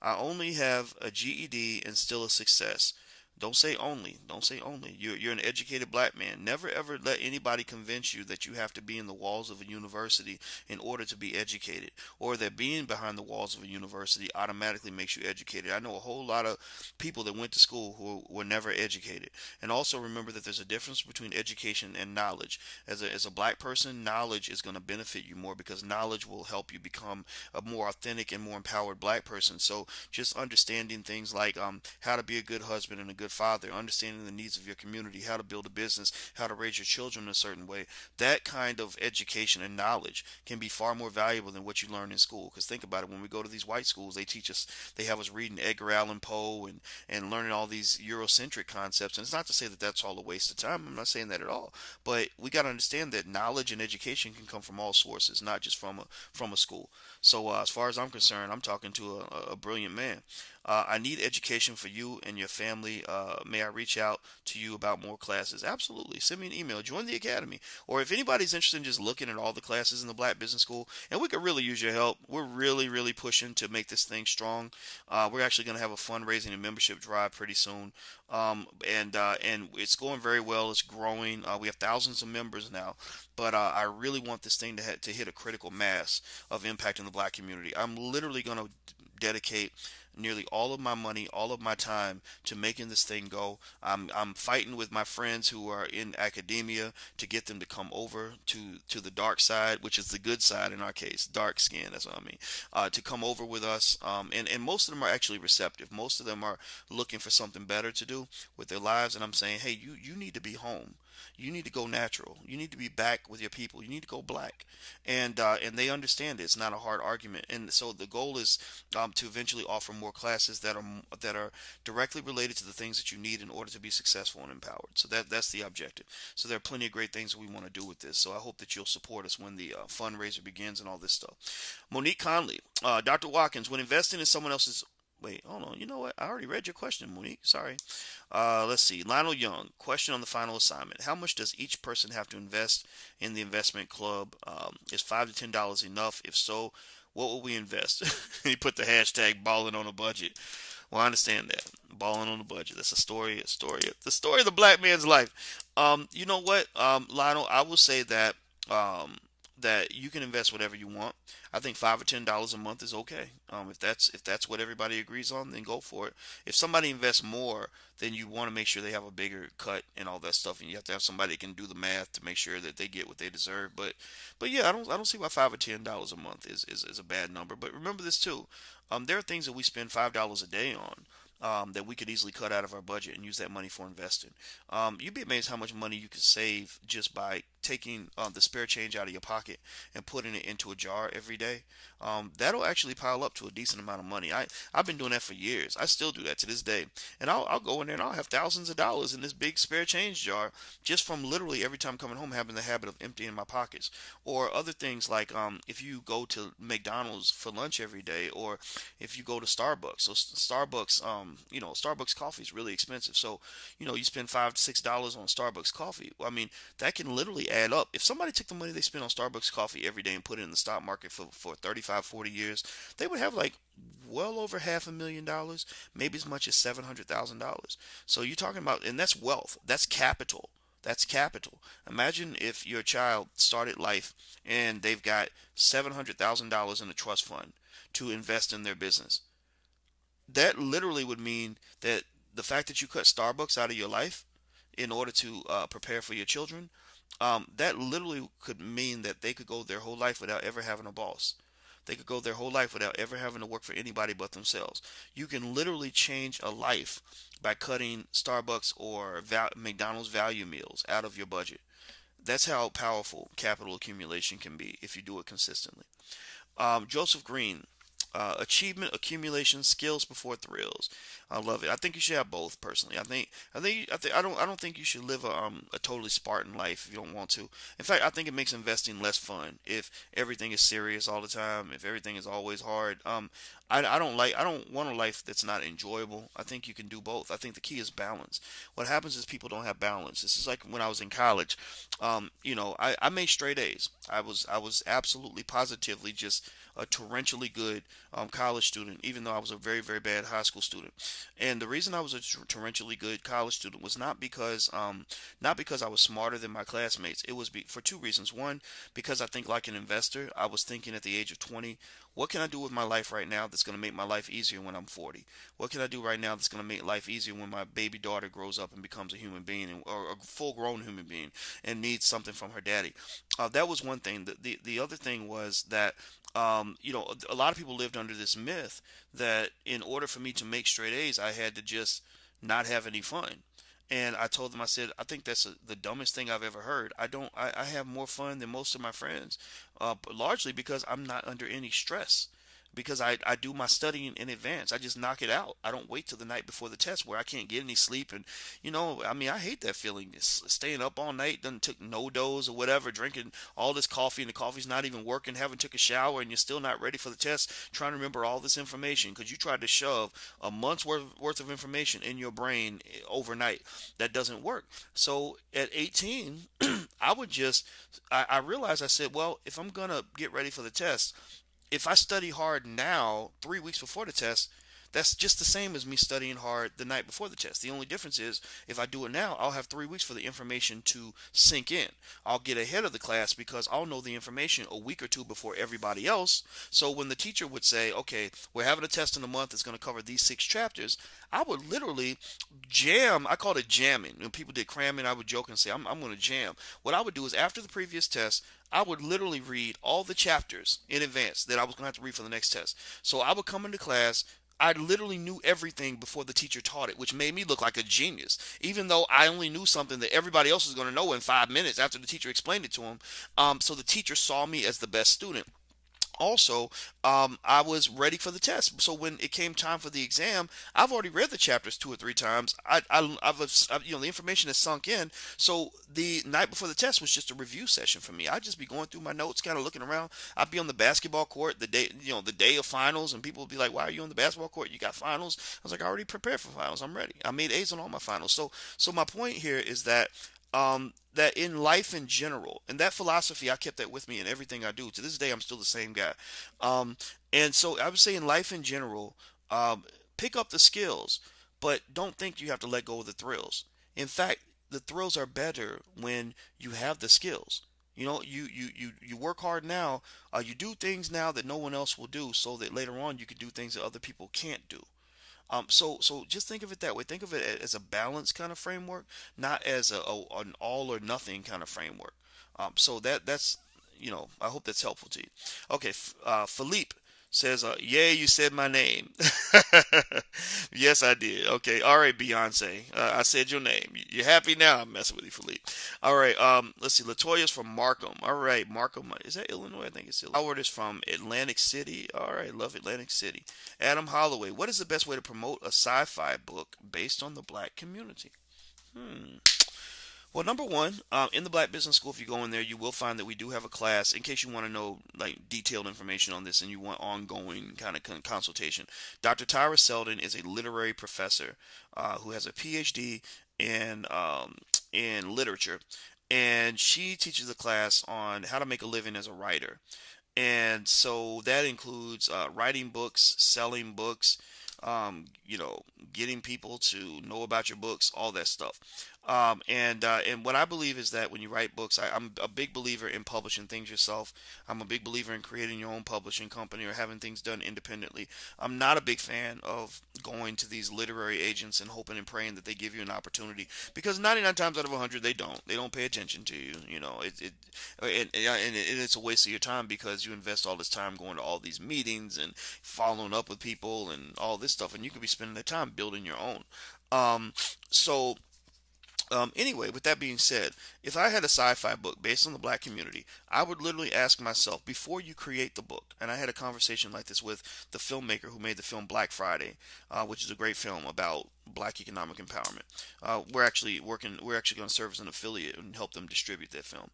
I only have a GED and still a success. Don't say only. Don't say only. You're an educated black man. Never ever let anybody convince you that you have to be in the walls of a university in order to be educated, or that being behind the walls of a university automatically makes you educated. I know a whole lot of people that went to school who were never educated. And also remember that there's a difference between education and knowledge. As a black person, knowledge is going to benefit you more, because knowledge will help you become a more authentic and more empowered black person. So just understanding things like how to be a good husband and a good father, understanding the needs of your community, how to build a business, how to raise your children a certain way. That kind of education and knowledge can be far more valuable than what you learn in school. Because think about it, when we go to these white schools, they have us reading Edgar Allan Poe and learning all these Eurocentric concepts. And it's not to say that that's all a waste of time. I'm not saying that at all. But we got to understand that knowledge and education can come from all sources, not just from a school. So as far as I'm concerned, I'm talking to a brilliant man. I need education for you and your family. May I reach out to you about more classes? Absolutely. Send me an email. Join the academy. Or if anybody's interested in just looking at all the classes in the Black Business School, and we could really use your help. We're really, really pushing to make this thing strong. We're actually going to have a fundraising and membership drive pretty soon. And it's going very well. It's growing. We have thousands of members now. But I really want this thing to hit a critical mass of impact in the black community. I'm literally going to dedicate nearly all of my money, all of my time to making this thing go. I'm fighting with my friends who are in academia to get them to come over to the dark side, which is the good side in our case, dark skin. That's what I mean. To come over with us, and most of them are actually receptive. Most of them are looking for something better to do with their lives, and I'm saying, hey, you need to be home. You need to go natural. You need to be back with your people. You need to go black, and they understand it. It's not a hard argument. And so the goal is to eventually offer more classes that are directly related to the things that you need in order to be successful and empowered. So that's the objective. So there are plenty of great things that we want to do with this. So I hope that you'll support us when the fundraiser begins and all this stuff. Monique Conley, Dr. Watkins, when investing in someone else's Wait, hold on. You know what? I already read your question, Monique. Sorry. Let's see. Lionel Young, question on the final assignment. How much does each person have to invest in the investment club? Is $5 to $10 enough? If so, what will we invest? He put the hashtag balling on a budget. Well, I understand that. Balling on a budget. That's the story of the black man's life. You know what, Lionel, I will say um, that you can invest whatever you want. I think $5 or $10 a month is okay. If that's what everybody agrees on, then go for it. If somebody invests more, then you want to make sure they have a bigger cut and all that stuff, and you have to have somebody that can do the math to make sure that they get what they deserve. But yeah, I don't see why $5 or $10 a month is a bad number. But remember this too. There are things that we spend $5 a day on. That we could easily cut out of our budget and use that money for investing. You'd be amazed how much money you could save just by taking the spare change out of your pocket and putting it into a jar every day. That'll actually pile up to a decent amount of money. I've been doing that for years. I still do that to this day. And I'll go in there and I'll have thousands of dollars in this big spare change jar just from literally every time coming home having the habit of emptying my pockets. Or other things like if you go to McDonald's for lunch every day, or if you go to Starbucks. So Starbucks, Starbucks coffee is really expensive. So, you spend $5 to $6 on Starbucks coffee. I mean, that can literally add up. If somebody took the money they spend on Starbucks coffee every day and put it in the stock market for 35, 40 years, they would have like well over $500,000, maybe as much as $700,000. So you're talking about, and that's wealth. That's capital. That's capital. Imagine if your child started life and they've got $700,000 in a trust fund to invest in their business. That literally would mean that the fact that you cut Starbucks out of your life in order to prepare for your children, that literally could mean that they could go their whole life without ever having a boss. They could go their whole life without ever having to work for anybody but themselves. You can literally change a life by cutting Starbucks or McDonald's value meals out of your budget. That's how powerful capital accumulation can be if you do it consistently. Joseph Green, achievement, accumulation, skills before thrills. I love it. I think you should have both. Personally, I don't think you should live a totally Spartan life if you don't want to. In fact, I think it makes investing less fun if everything is serious all the time. If everything is always hard. I don't want a life that's not enjoyable. I think you can do both. I think the key is balance. What happens is people don't have balance. This is like when I was in college. I made straight A's. I was absolutely positively just a torrentially good college student, even though I was a very, very bad high school student. And the reason I was a torrentially good college student was not because I was smarter than my classmates. It was for two reasons. One, because I think like an investor. I was thinking at the age of 20, what can I do with my life right now that's going to make my life easier when I'm 40? What can I do right now that's going to make life easier when my baby daughter grows up and becomes a human being, or a full-grown human being, and needs something from her daddy? That was one thing. The other thing was that a lot of people lived under this myth that in order for me to make straight A's, I had to just not have any fun. And I told them, I said, I think that's the dumbest thing I've ever heard. I don't, I have more fun than most of my friends, largely because I'm not under any stress. Because I do my studying in advance. I just knock it out. I don't wait till the night before the test where I can't get any sleep. And, I mean, I hate that feeling. Staying up all night, done took no dose or whatever, drinking all this coffee and the coffee's not even working, haven't took a shower, and you're still not ready for the test, trying to remember all this information because you tried to shove a month's worth of information in your brain overnight. That doesn't work. So at 18, I realized, I said, well, if I'm going to get ready for the test, if I study hard now, 3 weeks before the test, that's just the same as me studying hard the night before the test. The only difference is if I do it now, I'll have 3 weeks for the information to sink in. I'll get ahead of the class because I'll know the information a week or two before everybody else. So when the teacher would say, okay, we're having a test in a month that's going to cover these 6 chapters, I would literally jam. I called it jamming. When people did cramming, I would joke and say, I'm going to jam. What I would do is after the previous test, I would literally read all the chapters in advance that I was going to have to read for the next test. So I would come into class. I literally knew everything before the teacher taught it, which made me look like a genius, even though I only knew something that everybody else was going to know in 5 minutes after the teacher explained it to them. So the teacher saw me as the best student. Also, I was ready for the test. So when it came time for the exam, I've already read the chapters 2 or 3 times. The information has sunk in. So the night before the test was just a review session for me. I'd just be going through my notes, kind of looking around. I'd be on the basketball court the day of finals, and people would be like, "Why are you on the basketball court? You got finals?" I was like, "I already prepared for finals. I'm ready. I made A's on all my finals." So my point here is that that in life in general, and that philosophy, I kept that with me in everything I do. To this day, I'm still the same guy. Um, and so I would say in life in general, pick up the skills, but don't think you have to let go of the thrills. In fact, the thrills are better when you have the skills. You work hard now. You do things now that no one else will do, so that later on you can do things that other people can't do. So just think of it that way. Think of it as a balanced kind of framework, not as an all or nothing kind of framework. So that's I hope that's helpful to you. Okay, Philippe says, "Yeah, you said my name." Yes, I did. Okay, all right, Beyonce. I said your name. You happy now? I'm messing with you, Philippe. All right. Let's see. Latoya's from Markham. All right, Markham. Is that Illinois? I think it's Illinois. Howard is from Atlantic City. All right, love Atlantic City. Adam Holloway. What is the best way to promote a sci-fi book based on the black community? Hmm. Well, number one, in the Black Business School, if you go in there, you will find that we do have a class. In case you want to know like detailed information on this and you want ongoing kind of consultation, Dr. Tyra Selden is a literary professor who has a PhD in literature, and she teaches a class on how to make a living as a writer. And so that includes writing books, selling books, you know, getting people to know about your books, all that stuff. And what I believe is that when you write books, I'm a big believer in publishing things yourself. I'm a big believer in creating your own publishing company or having things done independently. I'm not a big fan of going to these literary agents and hoping and praying that they give you an opportunity, because 99 times out of 100 they don't. They don't pay attention to you. You know, it's a waste of your time because you invest all this time going to all these meetings and following up with people and all this stuff, and you could be spending that time building your own. Um, so anyway, with that being said, if I had a sci-fi book based on the black community, I would literally ask myself before you create the book. And I had a conversation like this with the filmmaker who made the film Black Friday, which is a great film about black economic empowerment. We're actually going to serve as an affiliate and help them distribute that film.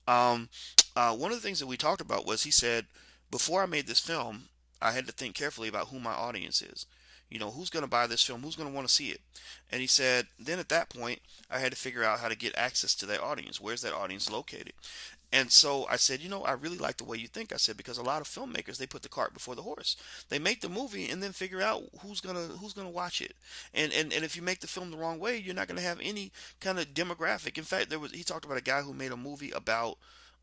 Um, one of the things that we talked about was he said, before I made this film, I had to think carefully about who my audience is. You know, who's going to buy this film? Who's going to want to see it? And he said, then at that point, I had to figure out how to get access to that audience. Where's that audience located? And so I said, I really like the way you think. I said, because a lot of filmmakers, they put the cart before the horse. They make the movie and then figure out who's gonna watch it. And if you make the film the wrong way, you're not gonna have any kind of demographic. In fact, he talked about a guy who made a movie about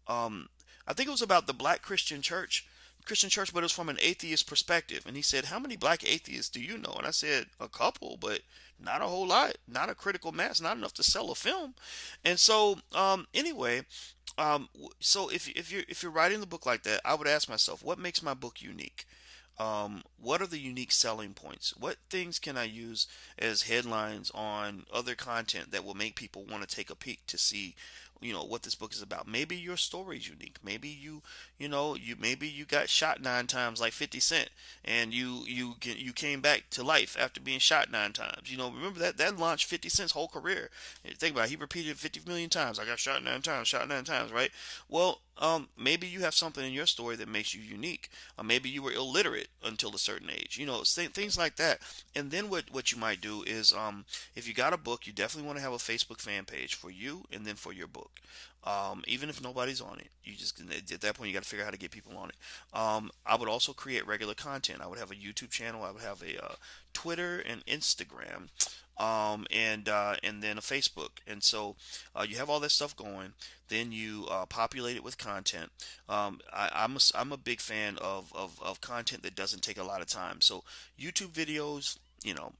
um, I think it was about the black Christian church, but it was from an atheist perspective. And he said, "How many black atheists do you know?" And I said, "A couple, but not a whole lot, not a critical mass, not enough to sell a film." And so, anyway, so if you're writing the book like that, I would ask myself, what makes my book unique? What are the unique selling points? What things can I use as headlines on other content that will make people want to take a peek to see, what this book is about? Maybe your story is unique. Maybe maybe you got shot 9 times like 50 Cent, and you came back to life after being shot 9 times. Remember that launched 50 Cent's whole career. And think about it, he repeated it 50 million times. I got shot 9 times, right? Well, maybe you have something in your story that makes you unique. Maybe you were illiterate until a certain age. Things like that. And then what you might do is, if you got a book, you definitely want to have a Facebook fan page for you and then for your book. Even if nobody's on it, you just at that point you got to figure out how to get people on it. I would also create regular content. I would have a YouTube channel. I would have a Twitter and Instagram, and then a Facebook. And so you have all that stuff going. Then you populate it with content. I'm a big fan of content that doesn't take a lot of time. So YouTube videos,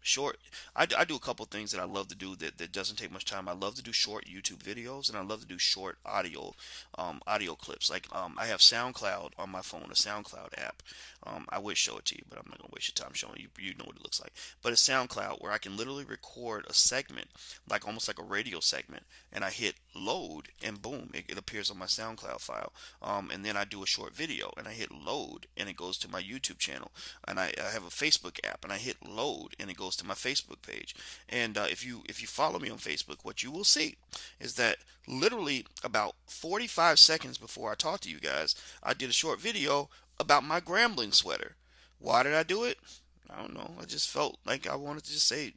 short. I do a couple things that I love to do that doesn't take much time. I love to do short YouTube videos, and I love to do short audio clips. Like I have SoundCloud on my phone, a SoundCloud app. I would show it to you, but I'm not gonna waste your time showing you. You know what it looks like. But it's SoundCloud where I can literally record a segment, like almost like a radio segment, and I hit load, and boom, it appears on my SoundCloud file. And then I do a short video, and I hit load, and it goes to my YouTube channel. And I have a Facebook app, and I hit load, and it goes to my Facebook page. And if you follow me on Facebook, what you will see is that literally about 45 seconds before I talk to you guys, I did a short video about my Grambling sweater. Why did I do it? I don't know. I just felt like I wanted to just say,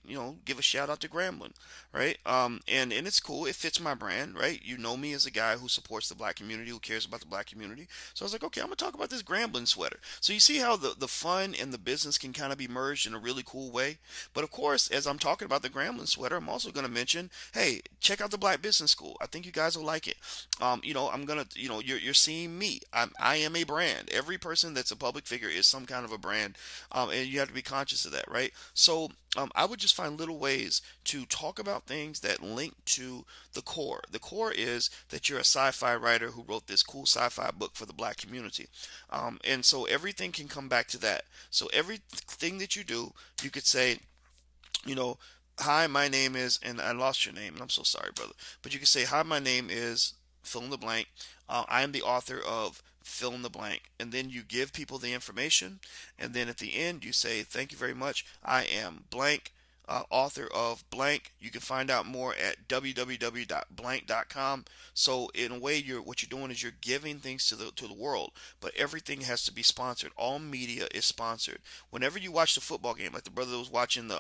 give a shout out to Grambling, right? And it's cool. It fits my brand, right? You know me as a guy who supports the black community, who cares about the black community. So I was like, okay, I'm gonna talk about this Grambling sweater. So you see how the fun and the business can kind of be merged in a really cool way. But of course, as I'm talking about the Grambling sweater, I'm also gonna mention, hey, check out the Black Business School. I think you guys will like it. I'm gonna, you're seeing me. I am a brand. Every person that's a public figure is some kind of a brand, and you have to be conscious of that, right? So I would just find little ways to talk about things that link to the core. The core is that you're a sci-fi writer who wrote this cool sci-fi book for the black community, and so everything can come back to that. So everything that you do, you could say, you know, hi, my name is, and I lost your name, and I'm so sorry, brother. But you can say, hi, my name is fill in the blank. I am the author of fill in the blank. And then you give people the information. And then at the end, you say, thank you very much. I am blank. Author of blank. You can find out more at www.blank.com. So in a way, what you're doing is you're giving things to the world, but everything has to be sponsored. All media is sponsored. Whenever you watch the football game, like the brother that was watching the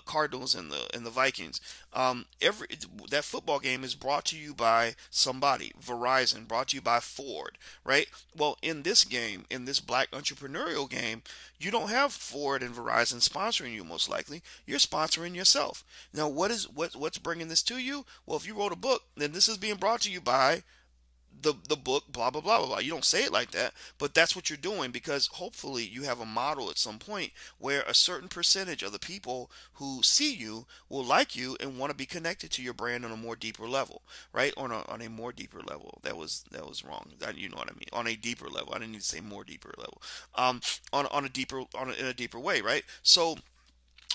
Cardinals and the Vikings, every that football game is brought to you by somebody. Verizon, brought to you by Ford, right? Well, in this game, in this black entrepreneurial game, you don't have Ford and Verizon sponsoring you, most likely. You're sponsoring yourself. Now, what's bringing this to you? Well, if you wrote a book, then this is being brought to you by the book, blah blah blah blah blah. You don't say it like that, but that's what you're doing, because hopefully you have a model at some point where a certain percentage of the people who see you will like you and want to be connected to your brand on a more deeper level, right? On a more deeper level. That was wrong. You know what I mean? On a deeper level. I didn't need to say more deeper level. On a deeper in a deeper way, right? So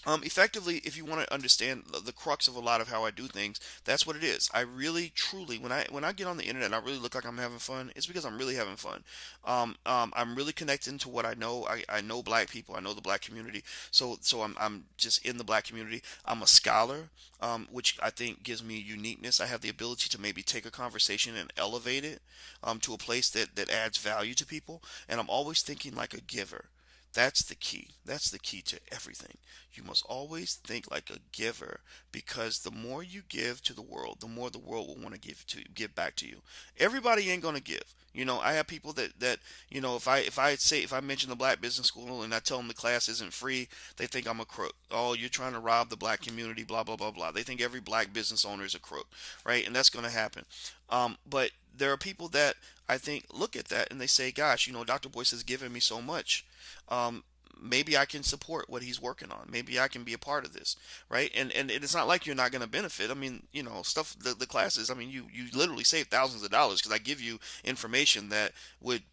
effectively, if you want to understand the crux of a lot of how I do things, that's what it is. I really, truly, when I get on the internet and I really look like I'm having fun, it's because I'm really having fun. I'm really connecting to what I know. I know black people. I know the black community. So I'm just in the black community. I'm a scholar, which I think gives me uniqueness. I have the ability to maybe take a conversation and elevate it to a place that adds value to people. And I'm always thinking like a giver. That's the key. That's the key to everything. You must always think like a giver, because the more you give to the world, the more the world will want to give back to you. Everybody ain't gonna give. I have people that if I mention the Black Business School and I tell them the class isn't free, they think I'm a crook. Oh, you're trying to rob the black community, blah blah blah blah. They think every black business owner is a crook, right? And that's gonna happen. But there are people that I think look at that and they say, "Gosh, Dr. Boyce has given me so much. Um, Maybe I can support what he's working on. Maybe I can be a part of this, right?" And it's not like you're not going to benefit. I mean, stuff the classes. I mean, you literally save thousands of dollars because I give you information that would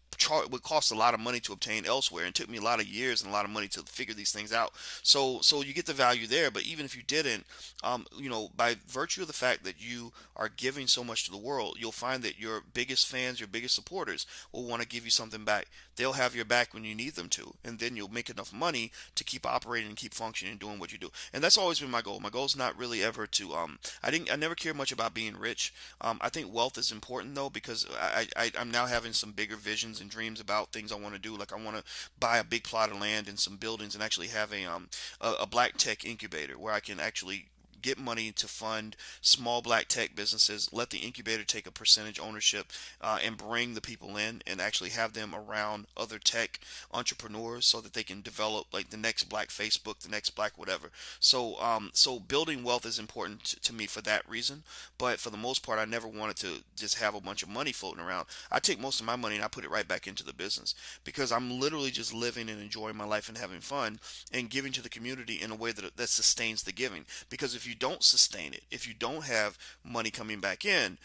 cost a lot of money to obtain elsewhere, and took me a lot of years and a lot of money to figure these things out. So you get the value there. But even if you didn't, by virtue of the fact that you are giving so much to the world, you'll find that your biggest fans, your biggest supporters, will want to give you something back. They'll have your back when you need them to, and then you'll make enough money to keep operating and keep functioning and doing what you do. And that's always been my goal. My goal is not really ever to I never cared much about being rich. I think wealth is important though, because I'm now having some bigger visions and dreams about things I want to do. Like I want to buy a big plot of land and some buildings and actually have a black tech incubator where I can actually get money to fund small black tech businesses, let the incubator take a percentage ownership, and bring the people in and actually have them around other tech entrepreneurs so that they can develop like the next black Facebook, the next black whatever. So building wealth is important to me for that reason. But for the most part, I never wanted to just have a bunch of money floating around. I take most of my money and I put it right back into the business because I'm literally just living and enjoying my life and having fun and giving to the community in a way that sustains the giving. Because if you don't sustain it, if you don't have money coming back in,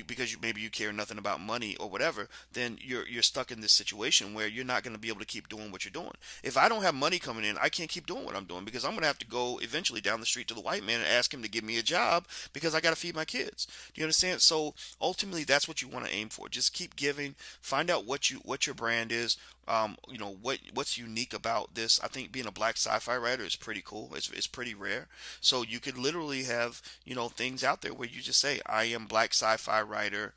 because maybe you care nothing about money or whatever, then you're stuck in this situation where you're not going to be able to keep doing what you're doing. If I don't have money coming in, I can't keep doing what I'm doing because I'm going to have to go eventually down the street to the white man and ask him to give me a job because I got to feed my kids. Do you understand? So ultimately, that's what you want to aim for. Just keep giving. Find out what your brand is. What's unique about this. I think being a black sci-fi writer is pretty cool. It's pretty rare. So you could literally have things out there where you just say, I am black sci-fi writer,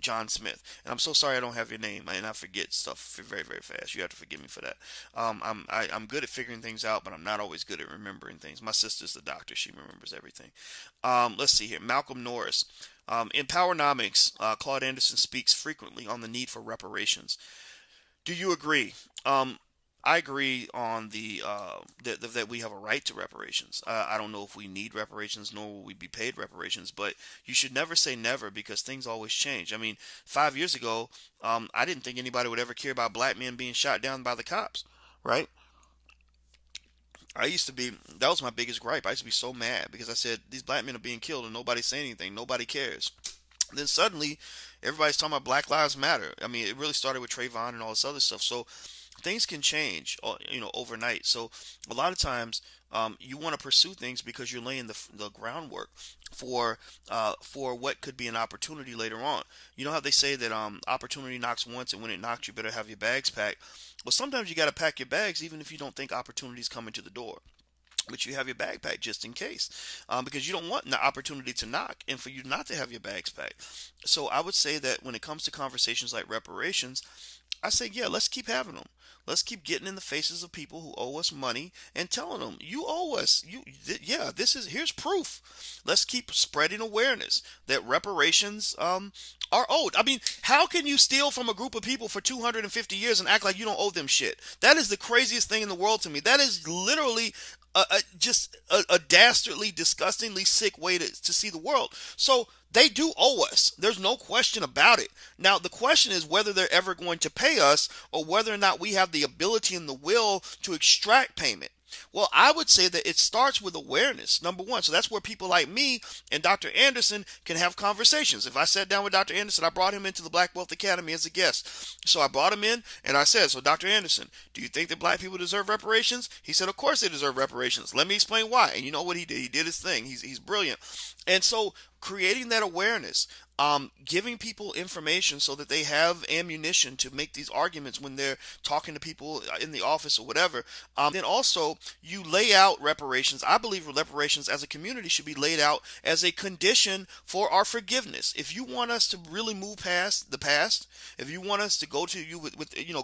John Smith. And I'm so sorry I don't have your name, and I forget stuff very, very fast. You have to forgive me for that. I'm good at figuring things out, but I'm not always good at remembering things. My sister's the doctor; she remembers everything. Let's see here. Malcolm Norris. In Powernomics, Claude Anderson speaks frequently on the need for reparations. Do you agree? I agree on that we have a right to reparations. I don't know if we need reparations, nor will we be paid reparations. But you should never say never because things always change. I mean, 5 years ago, I didn't think anybody would ever care about black men being shot down by the cops, right? That was my biggest gripe. I used to be so mad because I said these black men are being killed and nobody's saying anything. Nobody cares. Then suddenly, everybody's talking about Black Lives Matter. I mean, it really started with Trayvon and all this other stuff. So things can change, overnight. So a lot of times, you want to pursue things because you're laying the groundwork for what could be an opportunity later on. You know how they say that opportunity knocks once, and when it knocks, you better have your bags packed. Well, sometimes you got to pack your bags even if you don't think opportunity's coming to the door, but you have your bag packed just in case, because you don't want the opportunity to knock and for you not to have your bags packed. So I would say that when it comes to conversations like reparations, I say, yeah, let's keep having them. Let's keep getting in the faces of people who owe us money and telling them, you owe us. Yeah, here's proof. Let's keep spreading awareness that reparations are owed. I mean, how can you steal from a group of people for 250 years and act like you don't owe them shit? That is the craziest thing in the world to me. That is literally just a dastardly, disgustingly sick way to see the world. So they do owe us. There's no question about it. Now, the question is whether they're ever going to pay us or whether or not we have the ability and the will to extract payment. Well, I would say that it starts with awareness, number one. So that's where people like me and Dr. Anderson can have conversations. If I sat down with Dr. Anderson, I brought him into the Black Wealth Academy as a guest. So I brought him in and I said, so Dr. Anderson, do you think that black people deserve reparations? He said, of course they deserve reparations. Let me explain why. And you know what he did? He did his thing. He's brilliant. And so creating that awareness, giving people information so that they have ammunition to make these arguments when they're talking to people in the office or whatever. Then also you lay out reparations. I believe reparations as a community should be laid out as a condition for our forgiveness. If you want us to really move past the past, if you want us to go to you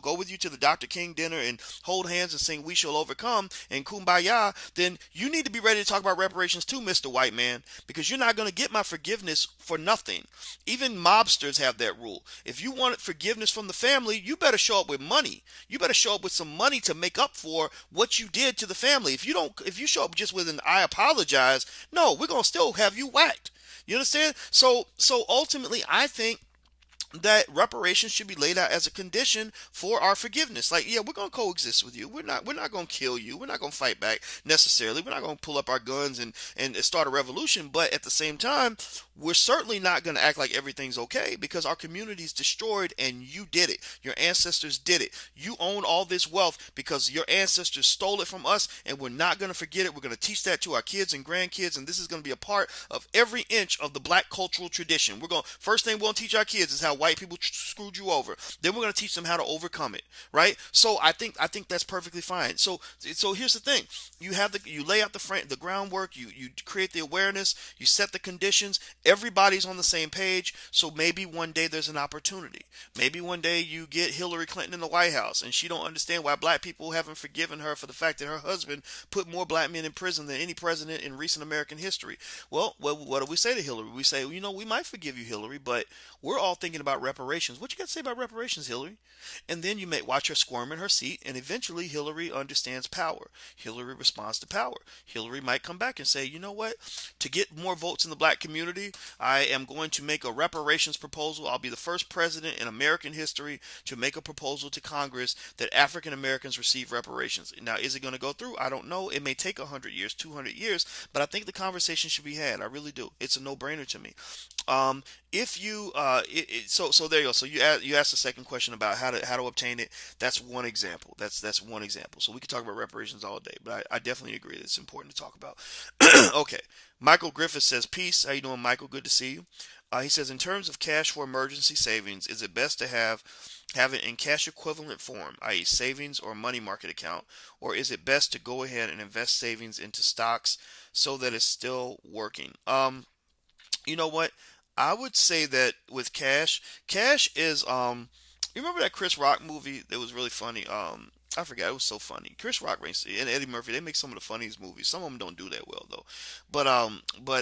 go with you to the Dr. King dinner and hold hands and sing "We Shall Overcome" and "Kumbaya," then you need to be ready to talk about reparations too, Mr. White Man, because you're not going to get my forgiveness for nothing. Even mobsters have that rule. If you want forgiveness from the family, you better show up with money. You better show up with some money to make up for what you did to the family. If you show up just with an "I apologize," no, we're gonna still have you whacked. You understand? So ultimately, I think that reparations should be laid out as a condition for our forgiveness. Like, yeah, we're gonna coexist with you. We're not gonna kill you. We're not gonna fight back necessarily. We're not gonna pull up our guns and start a revolution. But at the same time, we're certainly not gonna act like everything's okay because our community's destroyed and you did it. Your ancestors did it. You own all this wealth because your ancestors stole it from us, and we're not gonna forget it. We're gonna teach that to our kids and grandkids, and this is gonna be a part of every inch of the black cultural tradition. First thing we're gonna teach our kids is how white people screwed you over. Then we're going to teach them how to overcome it, right? So I think that's perfectly fine. So here's the thing: you lay out the groundwork, you create the awareness, you set the conditions, Everybody's on the same page, so maybe one day there's an opportunity. Maybe one day you get Hillary Clinton in the White House and she don't understand why black people haven't forgiven her for the fact that her husband put more black men in prison than any president in recent American history. Well, what do we say to Hillary? We say, we might forgive you, Hillary, but we're all thinking about reparations. What you got to say about reparations, Hillary? And then you may watch her squirm in her seat, and eventually Hillary understands power. Hillary responds to power. Hillary might come back and say, you know what? To get more votes in the black community, I am going to make a reparations proposal. I'll be the first president in American history to make a proposal to Congress that African Americans receive reparations. Now, is it going to go through? I don't know. It may take 100 years, 200 years, but I think the conversation should be had. I really do. It's a no-brainer to me. If you so there you go. So you asked the second question about how to obtain it. That's one example. That's one example. So we could talk about reparations all day, but I definitely agree that it's important to talk about. Okay, Michael Griffith says, "Peace. How you doing, Michael? Good to see you." He says, in terms of cash for emergency savings, is it best to have it in cash equivalent form, i.e., savings or money market account, or is it best to go ahead and invest savings into stocks so that it's still working? You know what? I would say that with cash is you remember that Chris Rock movie that was really funny? I forgot, it was so funny. Chris Rock and Eddie Murphy, they make some of the funniest movies. Some of them don't do that well though. But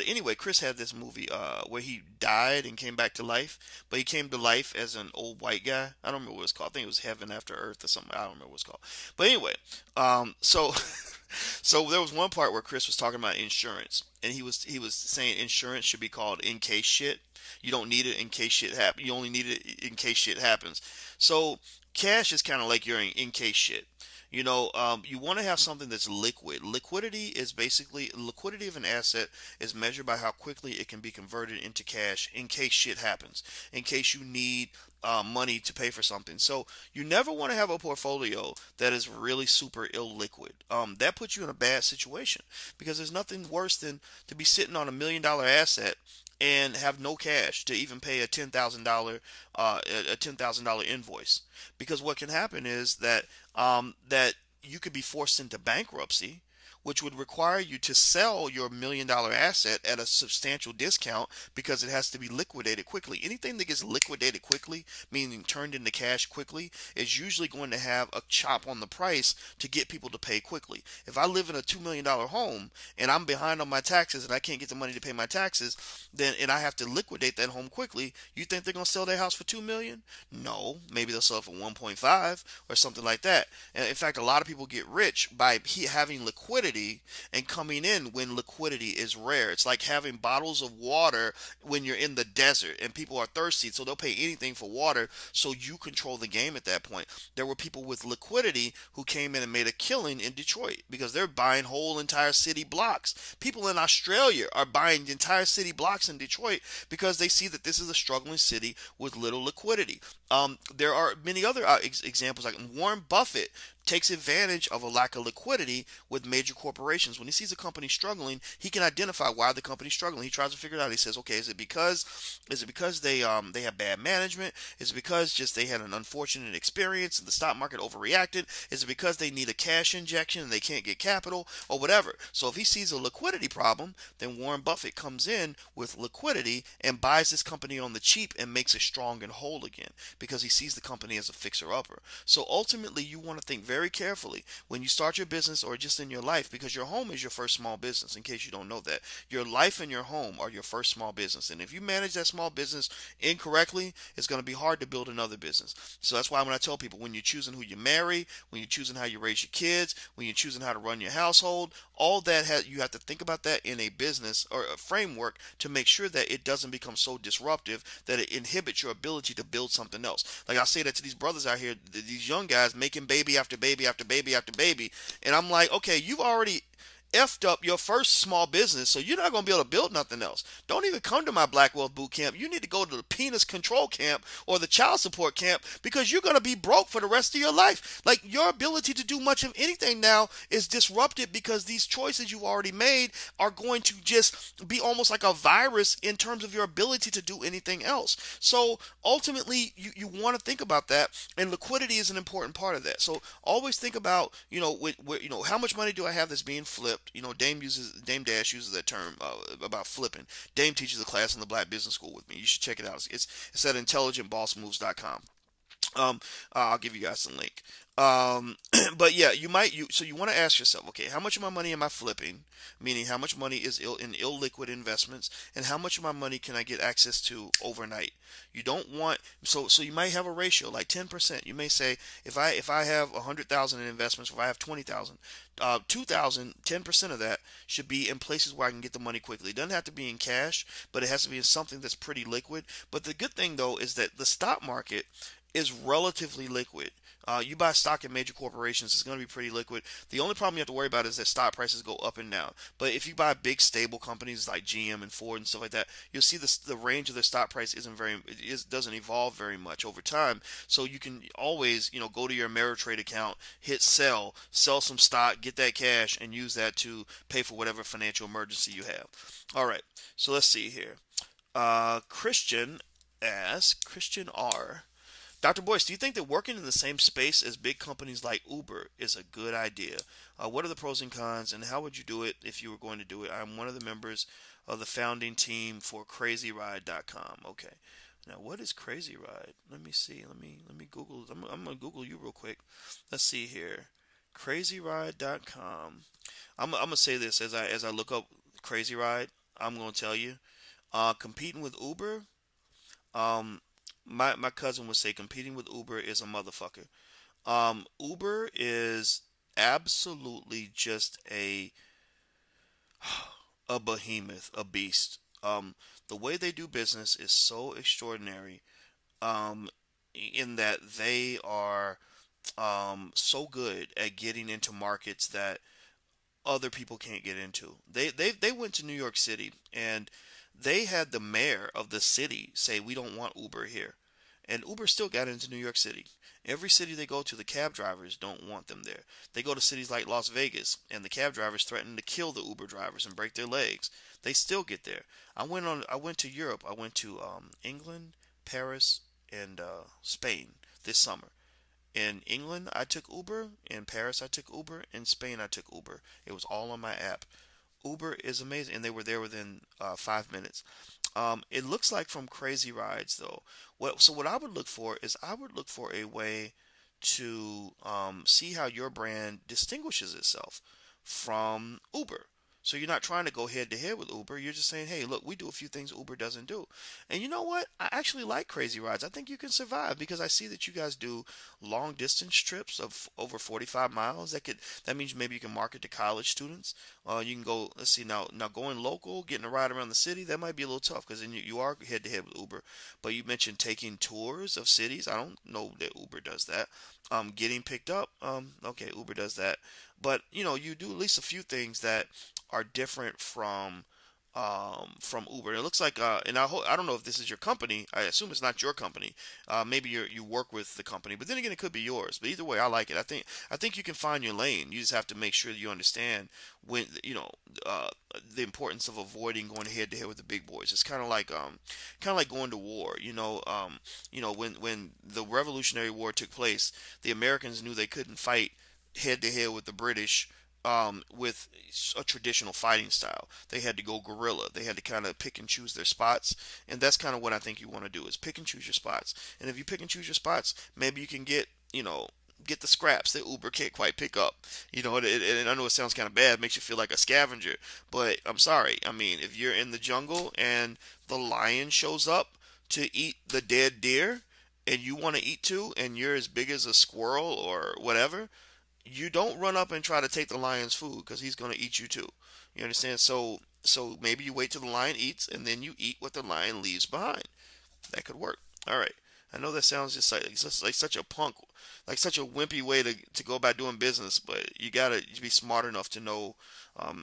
anyway, Chris had this movie where he died and came back to life, but he came to life as an old white guy. I don't remember what it's called. I think it was Heaven After Earth or something. I don't remember what it's called. But anyway, so so there was one part where Chris was talking about insurance, and he was saying insurance should be called in case shit. You don't need it in case shit happens. You only need it in case shit happens. So cash is kind of like your in case shit. You want to have something that's liquid. Liquidity of an asset is measured by how quickly it can be converted into cash in case shit happens, in case you need money to pay for something. So you never want to have a portfolio that is really super illiquid. That puts you in a bad situation because there's nothing worse than to be sitting on $1 million asset and have no cash to even pay a $10,000 invoice. Because what can happen is that you could be forced into bankruptcy, which would require you to sell your $1 million asset at a substantial discount because it has to be liquidated quickly. Anything that gets liquidated quickly, meaning turned into cash quickly, is usually going to have a chop on the price to get people to pay quickly. If I live in a $2 million home and I'm behind on my taxes and I can't get the money to pay my taxes, and I have to liquidate that home quickly, you think they're going to sell their house for $2 million? No, maybe they'll sell it for 1.5 or something like that. And in fact, a lot of people get rich by having liquidity and coming in when liquidity is rare. It's like having bottles of water when you're in the desert and people are thirsty, so they'll pay anything for water, so you control the game at that point. There were people with liquidity who came in and made a killing in Detroit because they're buying whole entire city blocks. People in Australia are buying entire city blocks in Detroit because they see that this is a struggling city with little liquidity. There are many other examples, like Warren Buffett takes advantage of a lack of liquidity with major corporations. When he sees a company struggling, he can identify why the company's struggling. He tries to figure it out. He says, okay, is it because they have bad management? Is it because just they had an unfortunate experience and the stock market overreacted? Is it because they need a cash injection and they can't get capital, or whatever? So if he sees a liquidity problem, then Warren Buffett comes in with liquidity and buys this company on the cheap and makes it strong and whole again because he sees the company as a fixer-upper. So ultimately, you want to think very carefully when you start your business or just in your life, because your home is your first small business, in case you don't know that. Your life and your home are your first small business. And if you manage that small business incorrectly, it's going to be hard to build another business. So that's why when I tell people, when you're choosing who you marry, when you're choosing how you raise your kids, when you're choosing how to run your household, all that you have to think about that in a business or a framework to make sure that it doesn't become so disruptive that it inhibits your ability to build something else. Like I say that to these brothers out here, these young guys making baby after baby after baby after baby, and I'm like, okay, you've already effed up your first small business, so you're not going to be able to build nothing else. Don't even come to my Black Wealth Boot Camp. You need to go to the penis control camp or the child support camp, because you're going to be broke for the rest of your life. Like, your ability to do much of anything now is disrupted because these choices you've already made are going to just be almost like a virus in terms of your ability to do anything else. So ultimately, you want to think about that, and liquidity is an important part of that. So always think about, how much money do I have that's being flipped? flipped. Dame Dash uses that term about flipping. Dame teaches a class in the Black Business School with me. You should check it out. It's at intelligentbossmoves.com. Um, I'll give you guys the link. But yeah, so you want to ask yourself, okay, how much of my money am I flipping? Meaning, how much money is in illiquid investments, and how much of my money can I get access to overnight? You don't want so you might have a ratio like 10%. You may say if I have 100,000 in investments, if I have 20,000, 2,000, 10% of that should be in places where I can get the money quickly. It doesn't have to be in cash, but it has to be in something that's pretty liquid. But the good thing though is that the stock market is relatively liquid. You buy stock in major corporations, it's going to be pretty liquid. The only problem you have to worry about is that stock prices go up and down. But if you buy big stable companies like GM and Ford and stuff like that, you'll see the range of their stock price doesn't evolve very much over time. So you can always go to your Ameritrade account, hit sell some stock, get that cash, and use that to pay for whatever financial emergency you have. All right, so let's see here. Christian R. Dr. Boyce, do you think that working in the same space as big companies like Uber is a good idea? What are the pros and cons, and how would you do it if you were going to do it? I'm one of the members of the founding team for CrazyRide.com. Okay. Now, what is Crazy Ride? Let me see. Let me Google. I'm gonna Google you real quick. Let's see here. CrazyRide.com. I'm gonna say this as I look up Crazy Ride. I'm gonna tell you, competing with Uber. Um, my cousin would say competing with Uber is a motherfucker. Uber is absolutely just a behemoth, a beast. The way they do business is so extraordinary. Um, in that they are so good at getting into markets that other people can't get into. They went to New York City and they had the mayor of the city say we don't want Uber here. And Uber still got into New York City. Every city they go to, the cab drivers don't want them there. They go to cities like Las Vegas, and the cab drivers threaten to kill the Uber drivers and break their legs. They still get there. I went to Europe. I went to England, Paris, and Spain this summer. In England, I took Uber. In Paris, I took Uber. In Spain, I took Uber. It was all on my app. Uber is amazing, and they were there within 5 minutes. It looks like from Crazy Rides though. What I would look for is I would look for a way to see how your brand distinguishes itself from Uber. So you're not trying to go head to head with Uber. You're just saying, hey, look, we do a few things Uber doesn't do. And you know what? I actually like Crazy Rides. I think you can survive because I see that you guys do long distance trips of over 45 miles. That means maybe you can market to college students. You can go. Let's see now going local, getting a ride around the city. That might be a little tough because then you are head to head with Uber. But you mentioned taking tours of cities. I don't know that Uber does that. Getting picked up. Okay, Uber does that. But you do at least a few things that are different from Uber. It looks like, and I don't know if this is your company. I assume it's not your company. Maybe you work with the company, but then again, it could be yours. But either way, I like it. I think you can find your lane. You just have to make sure that you understand when uh, the importance of avoiding going head to head with the big boys. It's kind of like going to war. When the Revolutionary War took place, the Americans knew they couldn't fight head to head with the British with a traditional fighting style. They had to go guerrilla. They had to kind of pick and choose their spots, and that's kind of what I think you want to do is pick and choose your spots. And if you pick and choose your spots, maybe you can get the scraps that Uber can't quite pick up. And I know it sounds kind of bad, makes you feel like a scavenger, but I'm sorry. I mean, if you're in the jungle and the lion shows up to eat the dead deer, and you want to eat too, and you're as big as a squirrel or whatever, you don't run up and try to take the lion's food because he's going to eat you too. You understand? So maybe you wait till the lion eats and then you eat what the lion leaves behind. That could work. All right. I know that sounds just like such a punk, like such a wimpy way to go about doing business, but you gotta be smart enough to know,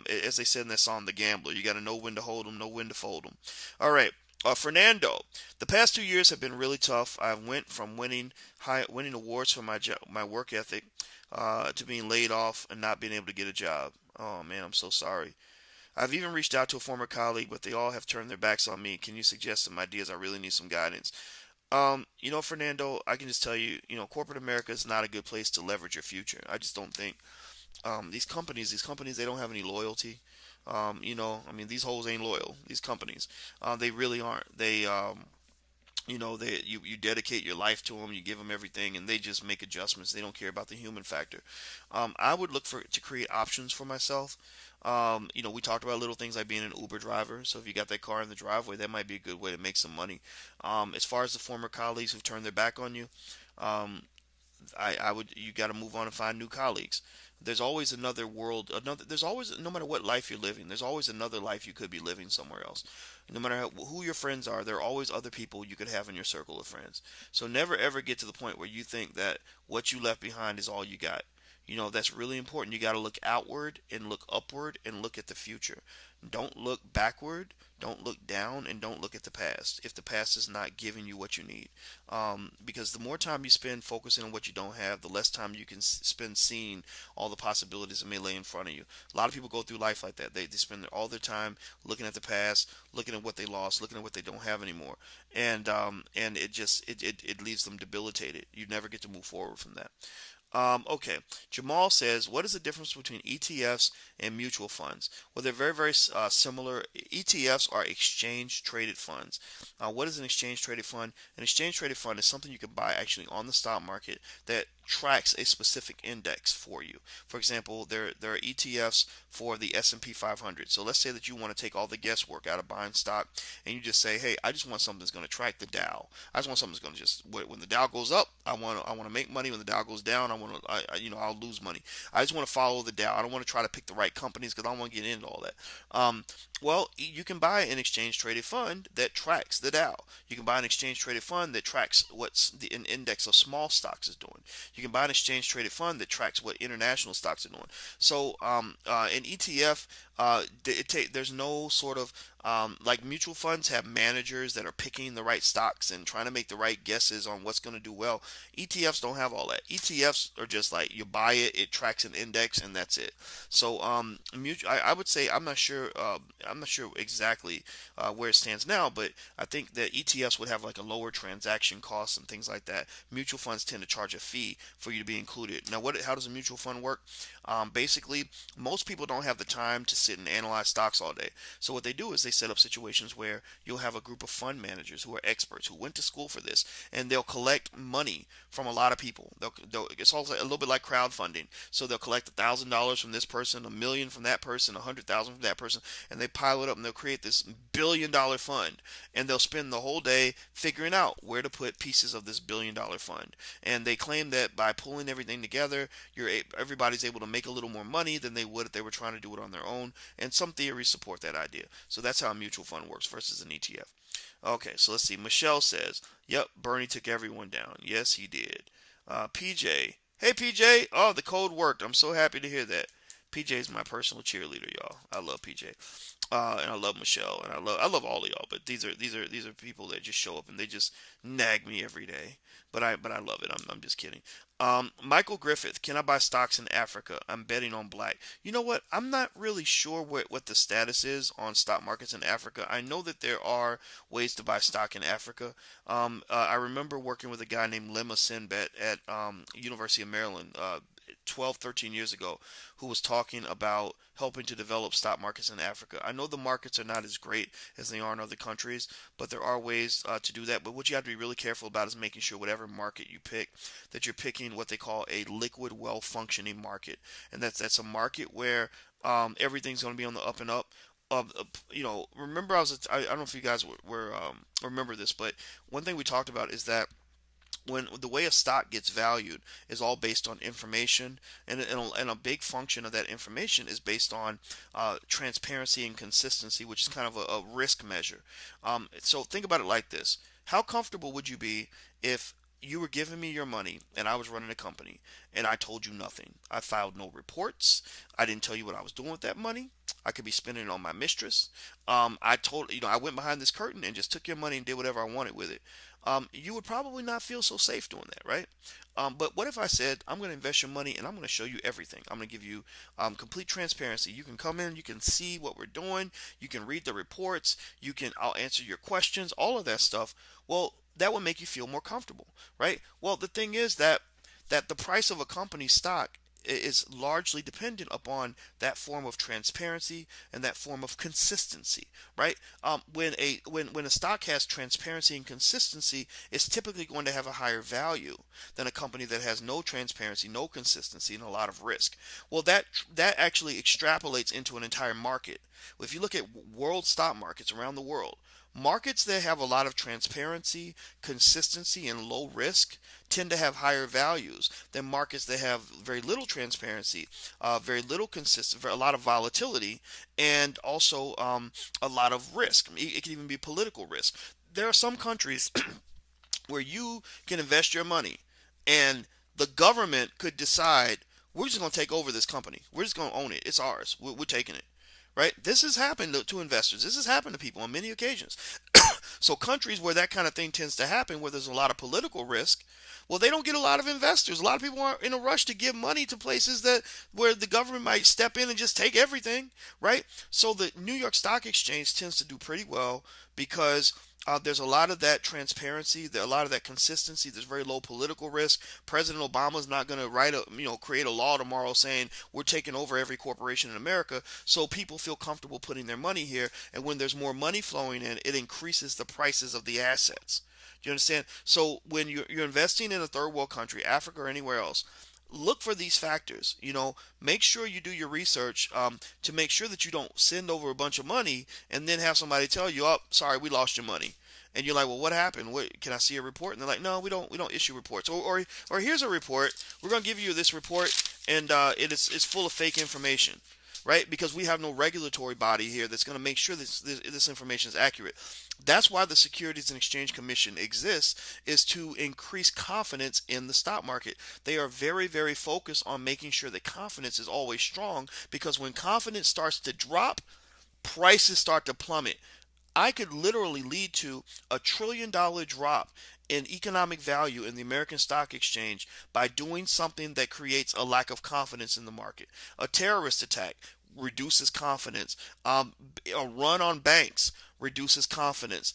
as they said in that song, "The Gambler." You gotta know when to hold them, know when to fold them. All right. Fernando, the past 2 years have been really tough. I went from winning awards for my work ethic, to being laid off and not being able to get a job. Oh man, I'm so sorry. I've even reached out to a former colleague, but they all have turned their backs on me. Can you suggest some ideas? I really need some guidance. Fernando, I can just tell you, corporate America is not a good place to leverage your future. I just don't think. these companies, they don't have any loyalty. I mean, these hoes ain't loyal. These companies, they really aren't. You dedicate your life to them, you give them everything, and they just make adjustments. They don't care about the human factor. I would look for to create options for myself. We talked about little things like being an Uber driver. So if you got that car in the driveway, that might be a good way to make some money. As far as the former colleagues who've turned their back on you, um, I would you got to move on and find new colleagues. There's always another world, another. There's always, no matter what life you're living, there's always another life you could be living somewhere else. No matter who your friends are, there are always other people you could have in your circle of friends. So never ever get to the point where you think that what you left behind is all you got. That's really important. You got to look outward and look upward and look at the future. Don't look backward, don't look down, and don't look at the past if the past is not giving you what you need. Because the more time you spend focusing on what you don't have, the less time you can spend seeing all the possibilities that may lay in front of you. A lot of people go through life like that. They spend all their time looking at the past, looking at what they lost, looking at what they don't have anymore, and it leaves them debilitated. You never get to move forward from that. Okay, Jamal says, what is the difference between ETFs and mutual funds? Well, they're very, very similar. ETFs are exchange traded funds. What is an exchange traded fund? An exchange traded fund is something you can buy actually on the stock market that tracks a specific index for you. For example, there are ETFs for the S&P 500. So let's say that you want to take all the guesswork out of buying stock, and you just say, hey, I just want something that's going to track the Dow. I just want something that's going to just, when the Dow goes up, I want to make money. When the Dow goes down, I'll lose money. I just want to follow the Dow. I don't want to try to pick the right companies because I don't want to get into all that. Well, you can buy an exchange traded fund that tracks the Dow. You can buy an exchange traded fund that tracks what's an index of small stocks is doing. You can buy an exchange traded fund that tracks what international stocks are doing. So an ETF, there's no sort of like mutual funds have managers that are picking the right stocks and trying to make the right guesses on what's going to do well. ETFs don't have all that. ETFs are just like you buy it, it tracks an index, and that's it. So I would say I'm not sure exactly where it stands now, but I think that ETFs would have like a lower transaction costs and things like that. Mutual funds tend to charge a fee for you to be included. Now, how does a mutual fund work? Basically, most people don't have the time to sit and analyze stocks all day. So what they do is they set up situations where you'll have a group of fund managers who are experts who went to school for this, and they'll collect money from a lot of people. It's also a little bit like crowdfunding. So they'll collect $1,000 from this person, a million from that person, 100,000 from that person, and they pile it up and they'll create this $1 billion fund. And they'll spend the whole day figuring out where to put pieces of this $1 billion fund. And they claim that by pulling everything together, everybody's able to make a little more money than they would if they were trying to do it on their own. And some theories support that idea. So that's how a mutual fund works versus an ETF. Okay, so let's see. Michelle says, "Yep, Bernie took everyone down. Yes, he did." PJ, hey PJ. Oh, the code worked. I'm so happy to hear that. PJ is my personal cheerleader, y'all. I love PJ, and I love Michelle, and I love all of y'all. But these are people that just show up and they just nag me every day. But I love it. I'm just kidding. Michael Griffith, can I buy stocks in Africa? I'm betting on black. You know what? I'm not really sure what the status is on stock markets in Africa. I know that there are ways to buy stock in Africa. I remember working with a guy named Lema Sinbet at University of Maryland 12, 13 years ago, who was talking about helping to develop stock markets in Africa. I know the markets are not as great as they are in other countries, but there are ways to do that. But what you have to be really careful about is making sure whatever market you pick, that you're picking what they call a liquid, well-functioning market, and that's a market where everything's going to be on the up and up. Remember I don't know if you guys remember this, but one thing we talked about is that when the way a stock gets valued is all based on information, and a big function of that information is based on transparency and consistency, which is kind of a risk measure. So think about it like this: how comfortable would you be if you were giving me your money and I was running a company and I told you nothing? I filed no reports. I didn't tell you what I was doing with that money. I could be spending it on my mistress. I went behind this curtain and just took your money and did whatever I wanted with it. You would probably not feel so safe doing that, right? But what if I said, I'm going to invest your money and I'm going to show you everything? I'm going to give you complete transparency. You can come in, you can see what we're doing, you can read the reports, I'll answer your questions, all of that stuff. Well, that would make you feel more comfortable, right? Well, the thing is that the price of a company's stock is largely dependent upon that form of transparency and that form of consistency, right? When a stock has transparency and consistency, it's typically going to have a higher value than a company that has no transparency, no consistency, and a lot of risk. Well, that actually extrapolates into an entire market. If you look at world stock markets around the world, markets that have a lot of transparency, consistency, and low risk tend to have higher values than markets that have very little transparency, very little consistency, a lot of volatility, and also a lot of risk. It can even be political risk. There are some countries where you can invest your money and the government could decide we're just going to take over this company. We're just going to own it. It's ours. We're taking it. Right? This has happened to investors. This has happened to people on many occasions. So countries where that kind of thing tends to happen, where there's a lot of political risk, well, they don't get a lot of investors. A lot of people are in a rush to give money to places that where the government might step in and just take everything, right? So the New York Stock Exchange tends to do pretty well because there's a lot of that transparency, a lot of that consistency. There's very low political risk. President Obama's not going to create a law tomorrow saying we're taking over every corporation in America. So people feel comfortable putting their money here, and when there's more money flowing in, it increases the prices of the assets. Do you understand? So when you're investing in a third world country, Africa or anywhere else, look for these factors. Make sure you do your research to make sure that you don't send over a bunch of money and then have somebody tell you, "Oh, sorry, we lost your money." And you're like, "Well, what happened? What, can I see a report?" And they're like, "No, we don't issue reports." Or here's a report. We're gonna give you this report, and it's full of fake information, right? Because we have no regulatory body here that's going to make sure this information is accurate. That's why the Securities and Exchange Commission exists, is to increase confidence in the stock market. They are very, very focused on making sure that confidence is always strong, because when confidence starts to drop, prices start to plummet. I could literally lead to $1 trillion drop in economic value in the American Stock Exchange by doing something that creates a lack of confidence in the market. A terrorist attack reduces confidence. A run on banks reduces confidence.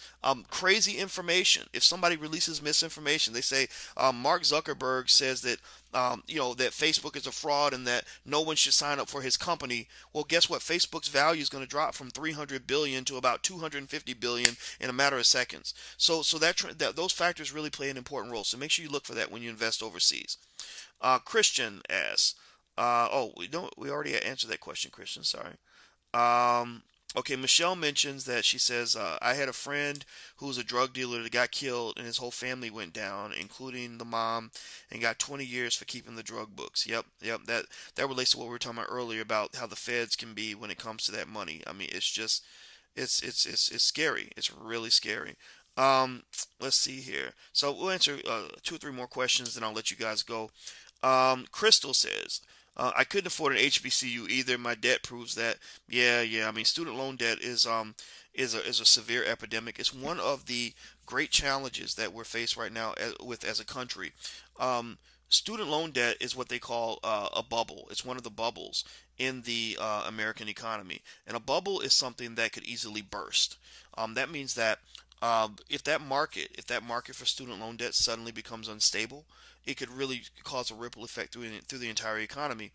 Crazy information. If somebody releases misinformation, they say Mark Zuckerberg says that that Facebook is a fraud and that no one should sign up for his company. Well, guess what? Facebook's value is going to drop from 300 billion to about 250 billion in a matter of seconds. So that those factors really play an important role. So make sure you look for that when you invest overseas. Christian asks. We already answered that question, Christian. Sorry. Okay, Michelle mentions that she says, I had a friend who was a drug dealer that got killed and his whole family went down, including the mom, and got 20 years for keeping the drug books. Yep. That relates to what we were talking about earlier about how the feds can be when it comes to that money. I mean, it's just, it's scary. It's really scary. Let's see here. So we'll answer 2 or 3 more questions, then I'll let you guys go. Crystal says, I couldn't afford an HBCU either. My debt proves that. Yeah. I mean, student loan debt is a severe epidemic. It's one of the great challenges that we're faced right now as a country. Student loan debt is what they call a bubble. It's one of the bubbles in the American economy, and a bubble is something that could easily burst. That means that if that market for student loan debt suddenly becomes unstable, it could really cause a ripple effect through the entire economy.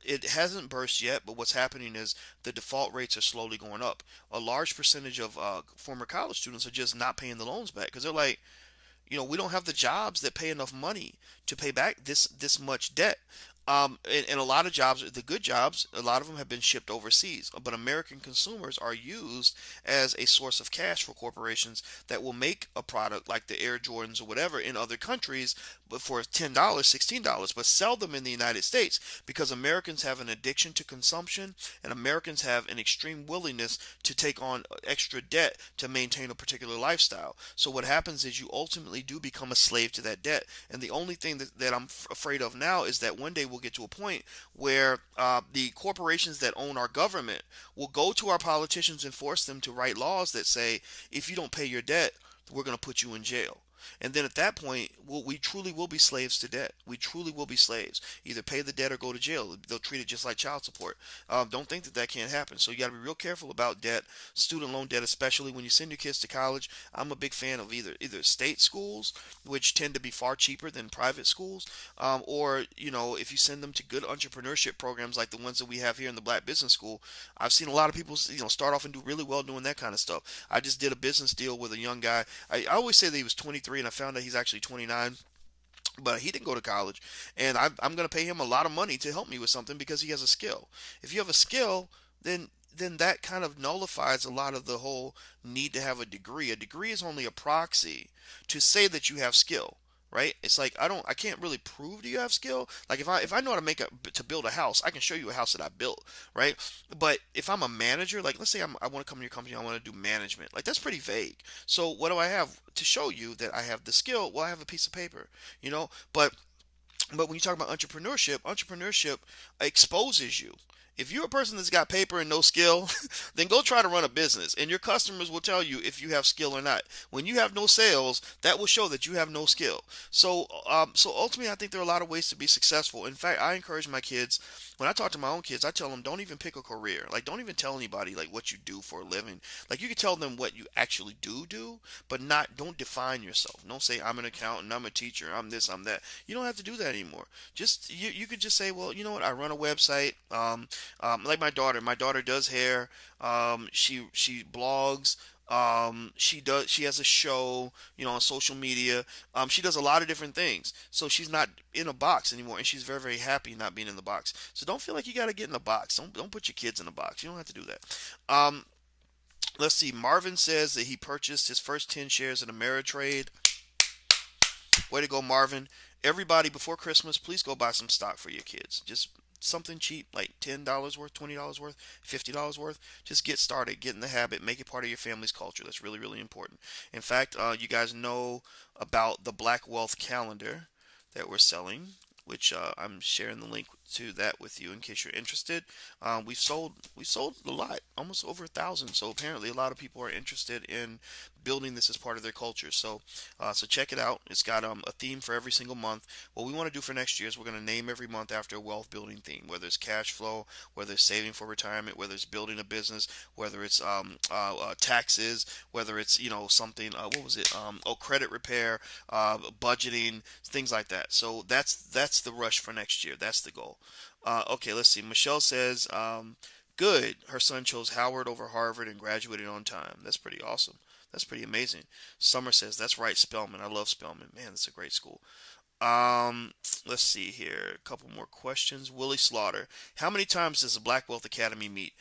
It hasn't burst yet, but what's happening is the default rates are slowly going up. A large percentage of former college students are just not paying the loans back because they're like, we don't have the jobs that pay enough money to pay back this much debt. And a lot of jobs, the good jobs, a lot of them have been shipped overseas. But American consumers are used as a source of cash for corporations that will make a product like the Air Jordans or whatever in other countries, but for $10, $16, but sell them in the United States because Americans have an addiction to consumption and Americans have an extreme willingness to take on extra debt to maintain a particular lifestyle. So what happens is you ultimately do become a slave to that debt. And the only thing that I'm afraid of now is that one day we'll get to a point where the corporations that own our government will go to our politicians and force them to write laws that say, if you don't pay your debt, we're going to put you in jail. And then at that point, we truly will be slaves to debt. We truly will be slaves. Either pay the debt or go to jail. They'll treat it just like child support. Don't think that that can't happen. So you got to be real careful about debt, student loan debt, especially when you send your kids to college. I'm a big fan of either state schools, which tend to be far cheaper than private schools, or if you send them to good entrepreneurship programs like the ones that we have here in the Black Business School. I've seen a lot of people start off and do really well doing that kind of stuff. I just did a business deal with a young guy. I always say that he was 23, and I found out he's actually 29, but he didn't go to college, and I'm going to pay him a lot of money to help me with something because he has a skill. If you have a skill, then that kind of nullifies a lot of the whole need to have a degree. A degree is only a proxy to say that you have skill, right? It's like I can't really prove that you have skill. Like if I know how to build a house, I can show you a house that I built, right? But if I'm a manager, like let's say I want to come to your company, I want to do management, like that's pretty vague. So what do I have to show you that I have the skill? Well, I have a piece of paper, you know. But when you talk about entrepreneurship exposes you. If you're a person that's got paper and no skill, then go try to run a business, and your customers will tell you if you have skill or not. When you have no sales, that will show that you have no skill. So ultimately, I think there are a lot of ways to be successful. In fact, I encourage my kids. When I talk to my own kids, I tell them don't even pick a career. Like don't even tell anybody like what you do for a living. Like you can tell them what you actually do, but don't define yourself. Don't say I'm an accountant, I'm a teacher, I'm this, I'm that. You don't have to do that anymore. Just you could just say, well, you know what? I run a website. Like my daughter. My daughter does hair. She blogs. She has a show, on social media. She does a lot of different things. So she's not in a box anymore, and she's very, very happy not being in the box. So don't feel like you got to get in a box. Don't put your kids in a box. You don't have to do that. Um, let's see. Marvin says that he purchased his first 10 shares in Ameritrade. Way to go, Marvin. Everybody, before Christmas, please go buy some stock for your kids. Just something cheap, like $10 worth, $20 worth, $50 worth. Just get started, get in the habit, make it part of your family's culture. That's really, really important. In fact, you guys know about the Black Wealth Calendar that we're selling, which I'm sharing the link to that with you in case you're interested. We sold a lot, almost over 1,000. So apparently, a lot of people are interested in building this as part of their culture. So check it out. It's got a theme for every single month. What we want to do for next year is we're going to name every month after a wealth building theme, whether it's cash flow, whether it's saving for retirement, whether it's building a business, whether it's taxes, whether it's something. What was it? Credit repair, budgeting, things like that. So that's the rush for next year. That's the goal. Okay, let's see. Michelle says, good. Her son chose Howard over Harvard and graduated on time. That's pretty awesome. That's pretty amazing. Summer says, that's right, Spelman. I love Spelman. Man, that's a great school. Let's see here. A couple more questions. Willie Slaughter. How many times does the Black Wealth Academy meet?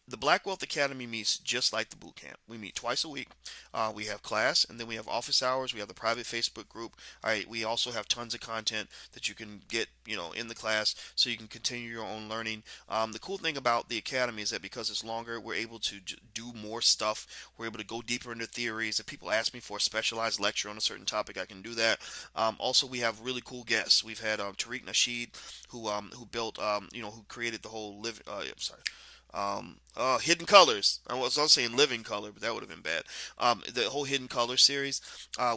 The Black Wealth Academy meets just like the boot camp. We meet twice a week. We have class, and then we have office hours. We have the private Facebook group. All right, we also have tons of content that you can get, in the class, so you can continue your own learning. The cool thing about the academy is that because it's longer, we're able to do more stuff. We're able to go deeper into theories. If people ask me for a specialized lecture on a certain topic, I can do that. Also, we have really cool guests. We've had Tariq Nasheed, who built, who created the whole live. I'm sorry. Hidden Colors. I was saying Living Color, but that would have been bad. The whole Hidden Color series.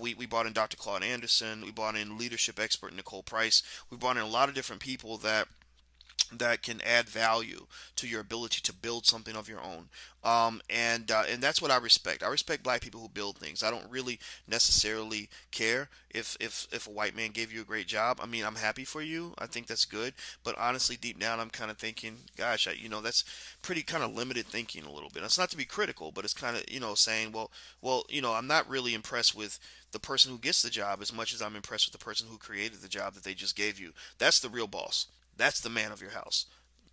We brought in Dr. Claude Anderson. We brought in leadership expert Nicole Price. We brought in a lot of different people that can add value to your ability to build something of your own. And that's what I respect. I respect black people who build things. I don't really necessarily care if a white man gave you a great job. I mean, I'm happy for you. I think that's good. But honestly, deep down, I'm kind of thinking, gosh, that's pretty kind of limited thinking a little bit. It's not to be critical, but it's kind of, saying, well, I'm not really impressed with the person who gets the job as much as I'm impressed with the person who created the job that they just gave you. That's the real boss. That's the man of your house.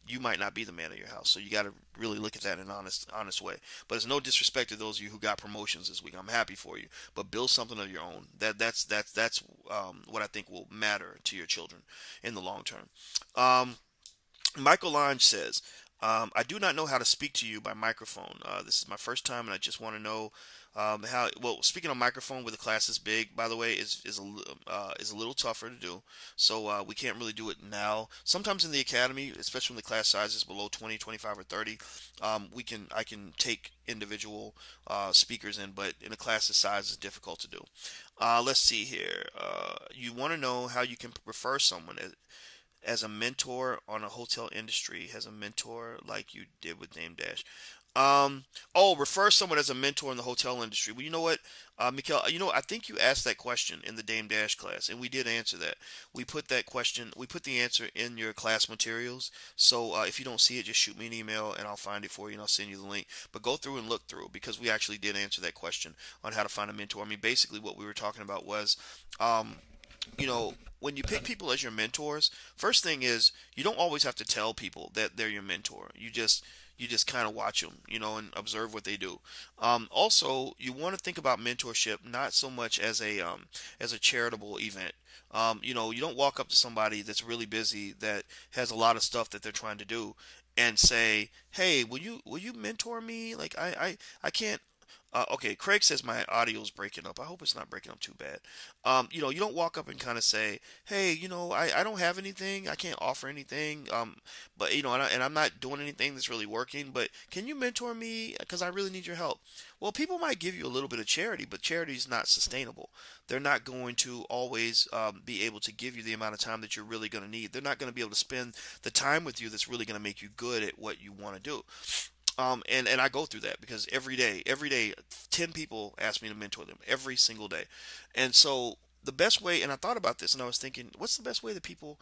You might not be the man of your house, so you got to really look at that in an honest way. But it's no disrespect to those of you who got promotions this week. I'm happy for you, but build something of your own. That's what I think will matter to your children in the long term. Michael Lange says, I do not know how to speak to you by microphone. This is my first time, and I just want to know how. Well, speaking on microphone with a class this big, by the way, is a little tougher to do. So we can't really do it now. Sometimes in the academy, especially when the class size is below 20, 25, or 30, I can take individual speakers in, but in a class this size, it's difficult to do. Let's see here. You want to know how you can refer someone as a mentor on a hotel industry, has a mentor like you did with Dame Dash. Refer someone as a mentor in the hotel industry. Well, you know what, Mikhail, I think you asked that question in the Dame Dash class, and we did answer that. We put the answer in your class materials. So if you don't see it, just shoot me an email, and I'll find it for you, and I'll send you the link. But go through and look through because we actually did answer that question on how to find a mentor. I mean, basically, what we were talking about was, um, when you pick people as your mentors, first thing is you don't always have to tell people that they're your mentor. You just kind of watch them, and observe what they do. Also, you want to think about mentorship not so much as a charitable event. You don't walk up to somebody that's really busy that has a lot of stuff that they're trying to do and say, "Hey, will you mentor me? Like I can't." Okay, Craig says my audio is breaking up. I hope it's not breaking up too bad. You don't walk up and kind of say, "Hey, I don't have anything. I can't offer anything. But and I'm not doing anything that's really working. But can you mentor me? Because I really need your help." Well, people might give you a little bit of charity, but charity is not sustainable. They're not going to always be able to give you the amount of time that you're really going to need. They're not going to be able to spend the time with you that's really going to make you good at what you want to do. And I go through that because every day, 10 people ask me to mentor them every single day. And so the best way, and I thought about this and I was thinking, what's the best way that people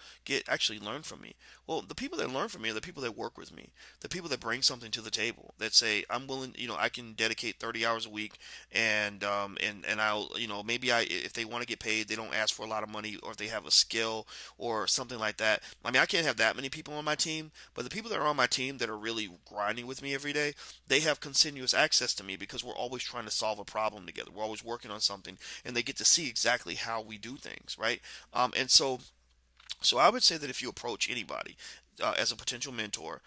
actually learn from me? Well, the people that learn from me are the people that work with me, the people that bring something to the table, that say, I'm willing, I can dedicate 30 hours a week, and I'll, maybe if they want to get paid, they don't ask for a lot of money, or if they have a skill or something like that. I mean, I can't have that many people on my team, but the people that are on my team that are really grinding with me every day, they have continuous access to me because we're always trying to solve a problem together. We're always working on something, and they get to see exactly how we do things, right? And so I would say that if you approach anybody as a potential mentor,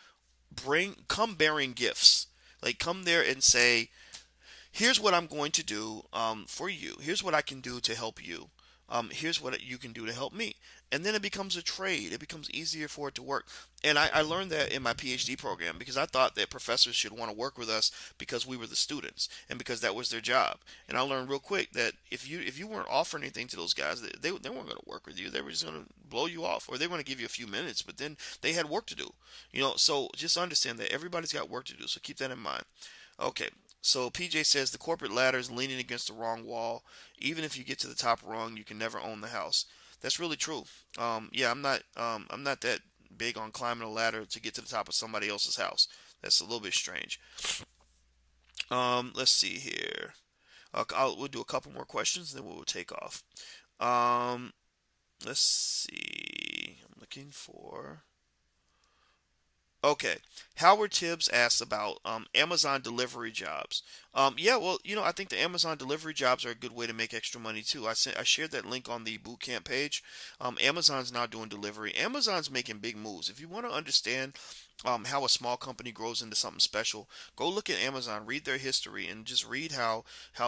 come bearing gifts. Like come there and say, here's what I'm going to do for you. Here's what I can do to help you. Here's what you can do to help me. And then it becomes a trade. It becomes easier for it to work. And I learned that in my PhD program because I thought that professors should want to work with us because we were the students and because that was their job. And I learned real quick that if you weren't offering anything to those guys, they weren't going to work with you. They were just going to blow you off, or they were going to give you a few minutes, but then they had work to do. So just understand that everybody's got work to do. So keep that in mind. Okay, so PJ says the corporate ladder is leaning against the wrong wall. Even if you get to the top rung, you can never own the house. That's really true. Yeah, I'm not that big on climbing a ladder to get to the top of somebody else's house. That's a little bit strange. Let's see here. We'll do a couple more questions, and then we'll take off. Um, let's see. I'm looking for. Okay. Howard Tibbs asks about Amazon delivery jobs. Yeah, well, I think the Amazon delivery jobs are a good way to make extra money too. I shared that link on the bootcamp page. Amazon's now doing delivery. Amazon's making big moves. If you want to understand how a small company grows into something special, go look at Amazon, read their history, and just read how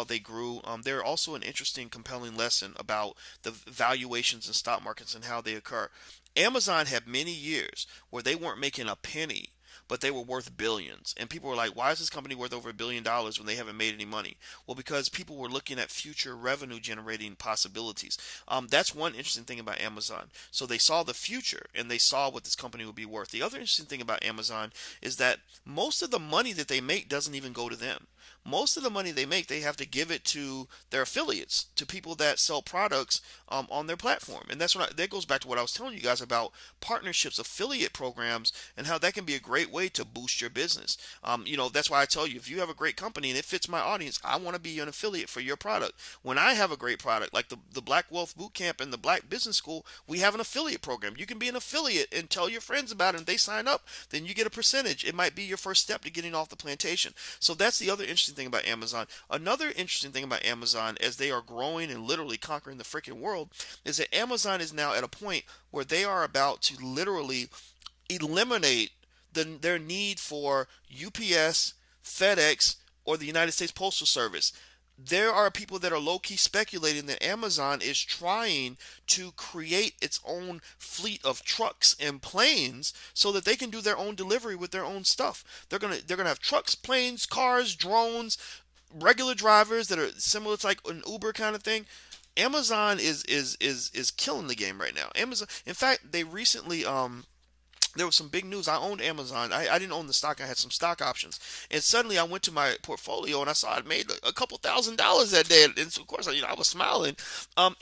they grew. They're also an interesting, compelling lesson about the valuations in stock markets and how they occur. Amazon had many years where they weren't making a penny, but they were worth billions. And people were like, why is this company worth over $1 billion when they haven't made any money? Well, because people were looking at future revenue generating possibilities. That's one interesting thing about Amazon. So they saw the future and they saw what this company would be worth. The other interesting thing about Amazon is that most of the money that they make doesn't even go to them. Most of the money they make, they have to give it to their affiliates, to people that sell products on their platform. And that goes back to what I was telling you guys about partnerships, affiliate programs, and how that can be a great way to boost your business. That's why I tell you, if you have a great company and it fits my audience, I want to be an affiliate for your product. When I have a great product, like the Black Wealth Bootcamp and the Black Business School, we have an affiliate program. You can be an affiliate and tell your friends about it, and they sign up, then you get a percentage. It might be your first step to getting off the plantation. So that's the other interesting thing about Amazon. Another interesting thing about Amazon, as they are growing and literally conquering the freaking world, is that Amazon is now at a point where they are about to literally eliminate their need for UPS, FedEx, or the United States Postal Service. There are people that are low key speculating that Amazon is trying to create its own fleet of trucks and planes so that they can do their own delivery with their own stuff. They're gonna have trucks, planes, cars, drones, regular drivers that are similar to like an Uber kind of thing. Amazon is killing the game right now. Amazon, in fact, they recently there was some big news. I owned Amazon. I didn't own the stock. I had some stock options, and suddenly I went to my portfolio and I saw I made a couple $1,000s that day. And so of course, I was smiling, and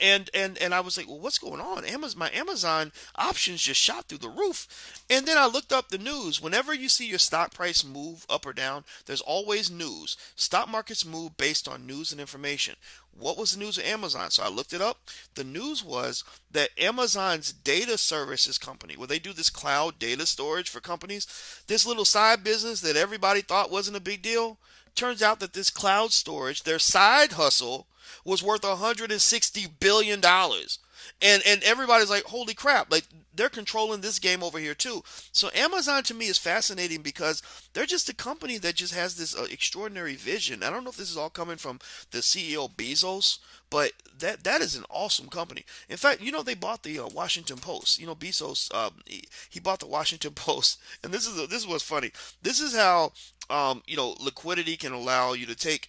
I was like, well, what's going on? My Amazon options just shot through the roof. And then I looked up the news. Whenever you see your stock price move up or down, there's always news. Stock markets move based on news and information. What was the news of Amazon? So I looked it up. The news was that Amazon's data services company, where they do this cloud data storage for companies, this little side business that everybody thought wasn't a big deal, turns out that this cloud storage, their side hustle, was worth $160 billion. And everybody's like, holy crap, like they're controlling this game over here too. So Amazon to me is fascinating because they're just a company that just has this extraordinary vision. I don't know if this is all coming from the CEO Bezos, but that is an awesome company. In fact, they bought the Washington Post. Bezos, he bought the Washington Post, and this is what's funny. This is how liquidity can allow you to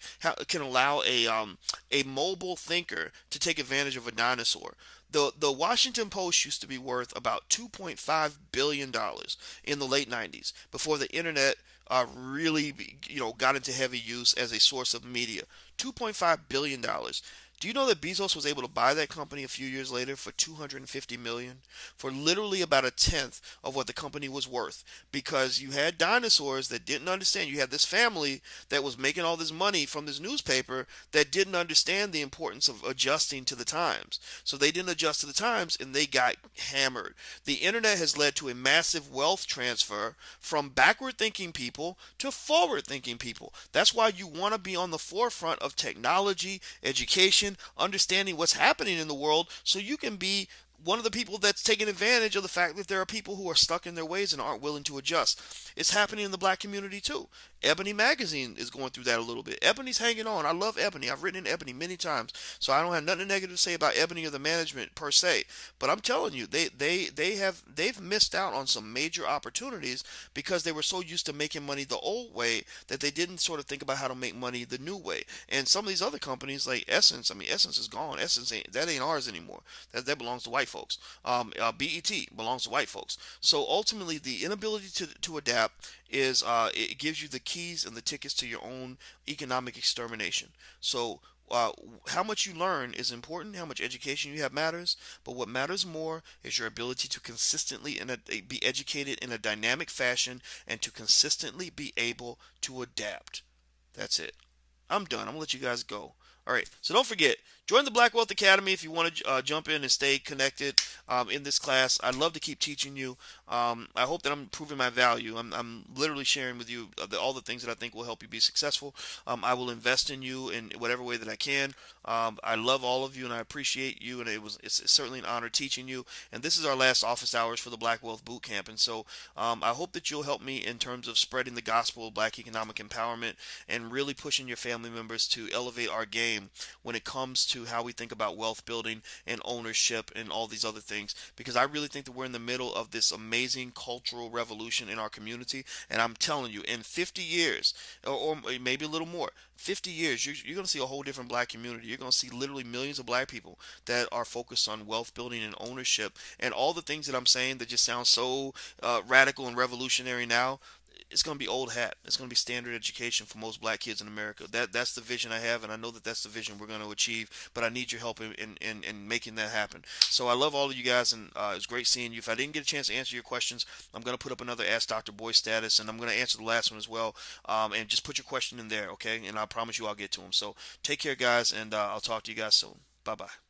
can allow a mobile thinker to take advantage of a dinosaur. The Washington Post used to be worth about $2.5 billion in the late 90s before the internet really got into heavy use as a source of media. $2.5 billion. Do you know that Bezos was able to buy that company a few years later for $250 million, for literally about a tenth of what the company was worth? Because you had dinosaurs that didn't understand. You had this family that was making all this money from this newspaper that didn't understand the importance of adjusting to the times. So they didn't adjust to the times and they got hammered. The internet has led to a massive wealth transfer from backward thinking people to forward thinking people. That's why you want to be on the forefront of technology, education, understanding what's happening in the world so you can be one of the people that's taking advantage of the fact that there are people who are stuck in their ways and aren't willing to adjust. It's happening in the black community too. Ebony Magazine is going through that a little bit. Ebony's hanging on. I love Ebony. I've written in Ebony many times, so I don't have nothing negative to say about Ebony or the management per se. But I'm telling you, they've missed out on some major opportunities because they were so used to making money the old way that they didn't sort of think about how to make money the new way. And some of these other companies like Essence, I mean Essence is gone. Essence ain't ours anymore. That belongs to white folks. BET belongs to white folks. So ultimately, the inability to adapt is it gives you the keys and the tickets to your own economic extermination. So how much you learn is important. How much education you have matters. But what matters more is your ability to consistently be educated in a dynamic fashion and to consistently be able to adapt. That's it. I'm done. I'm gonna let you guys go. All right. So don't forget, join the Black Wealth Academy if you want to jump in and stay connected in this class. I'd love to keep teaching you. I hope that I'm proving my value. I'm literally sharing with you all the things that I think will help you be successful. I will invest in you in whatever way that I can. I love all of you and I appreciate you, and it's certainly an honor teaching you. And this is our last office hours for the Black Wealth Boot Camp, and so I hope that you'll help me in terms of spreading the gospel of Black economic empowerment and really pushing your family members to elevate our game when it comes to how we think about wealth building and ownership and all these other things, because I really think that we're in the middle of this amazing cultural revolution in our community. And I'm telling you, in 50 years or maybe a little more, 50 years, you're going to see a whole different black community. You're going to see literally millions of black people that are focused on wealth building and ownership, and all the things that I'm saying that just sound so radical and revolutionary now. It's going to be old hat. It's going to be standard education for most black kids in America. That's the vision I have, and I know that that's the vision we're going to achieve. But I need your help in making that happen. So I love all of you guys, and it's great seeing you. If I didn't get a chance to answer your questions, I'm going to put up another Ask Dr. Boy status, and I'm going to answer the last one as well. And just put your question in there, okay? And I promise you I'll get to them. So take care, guys, and I'll talk to you guys soon. Bye-bye.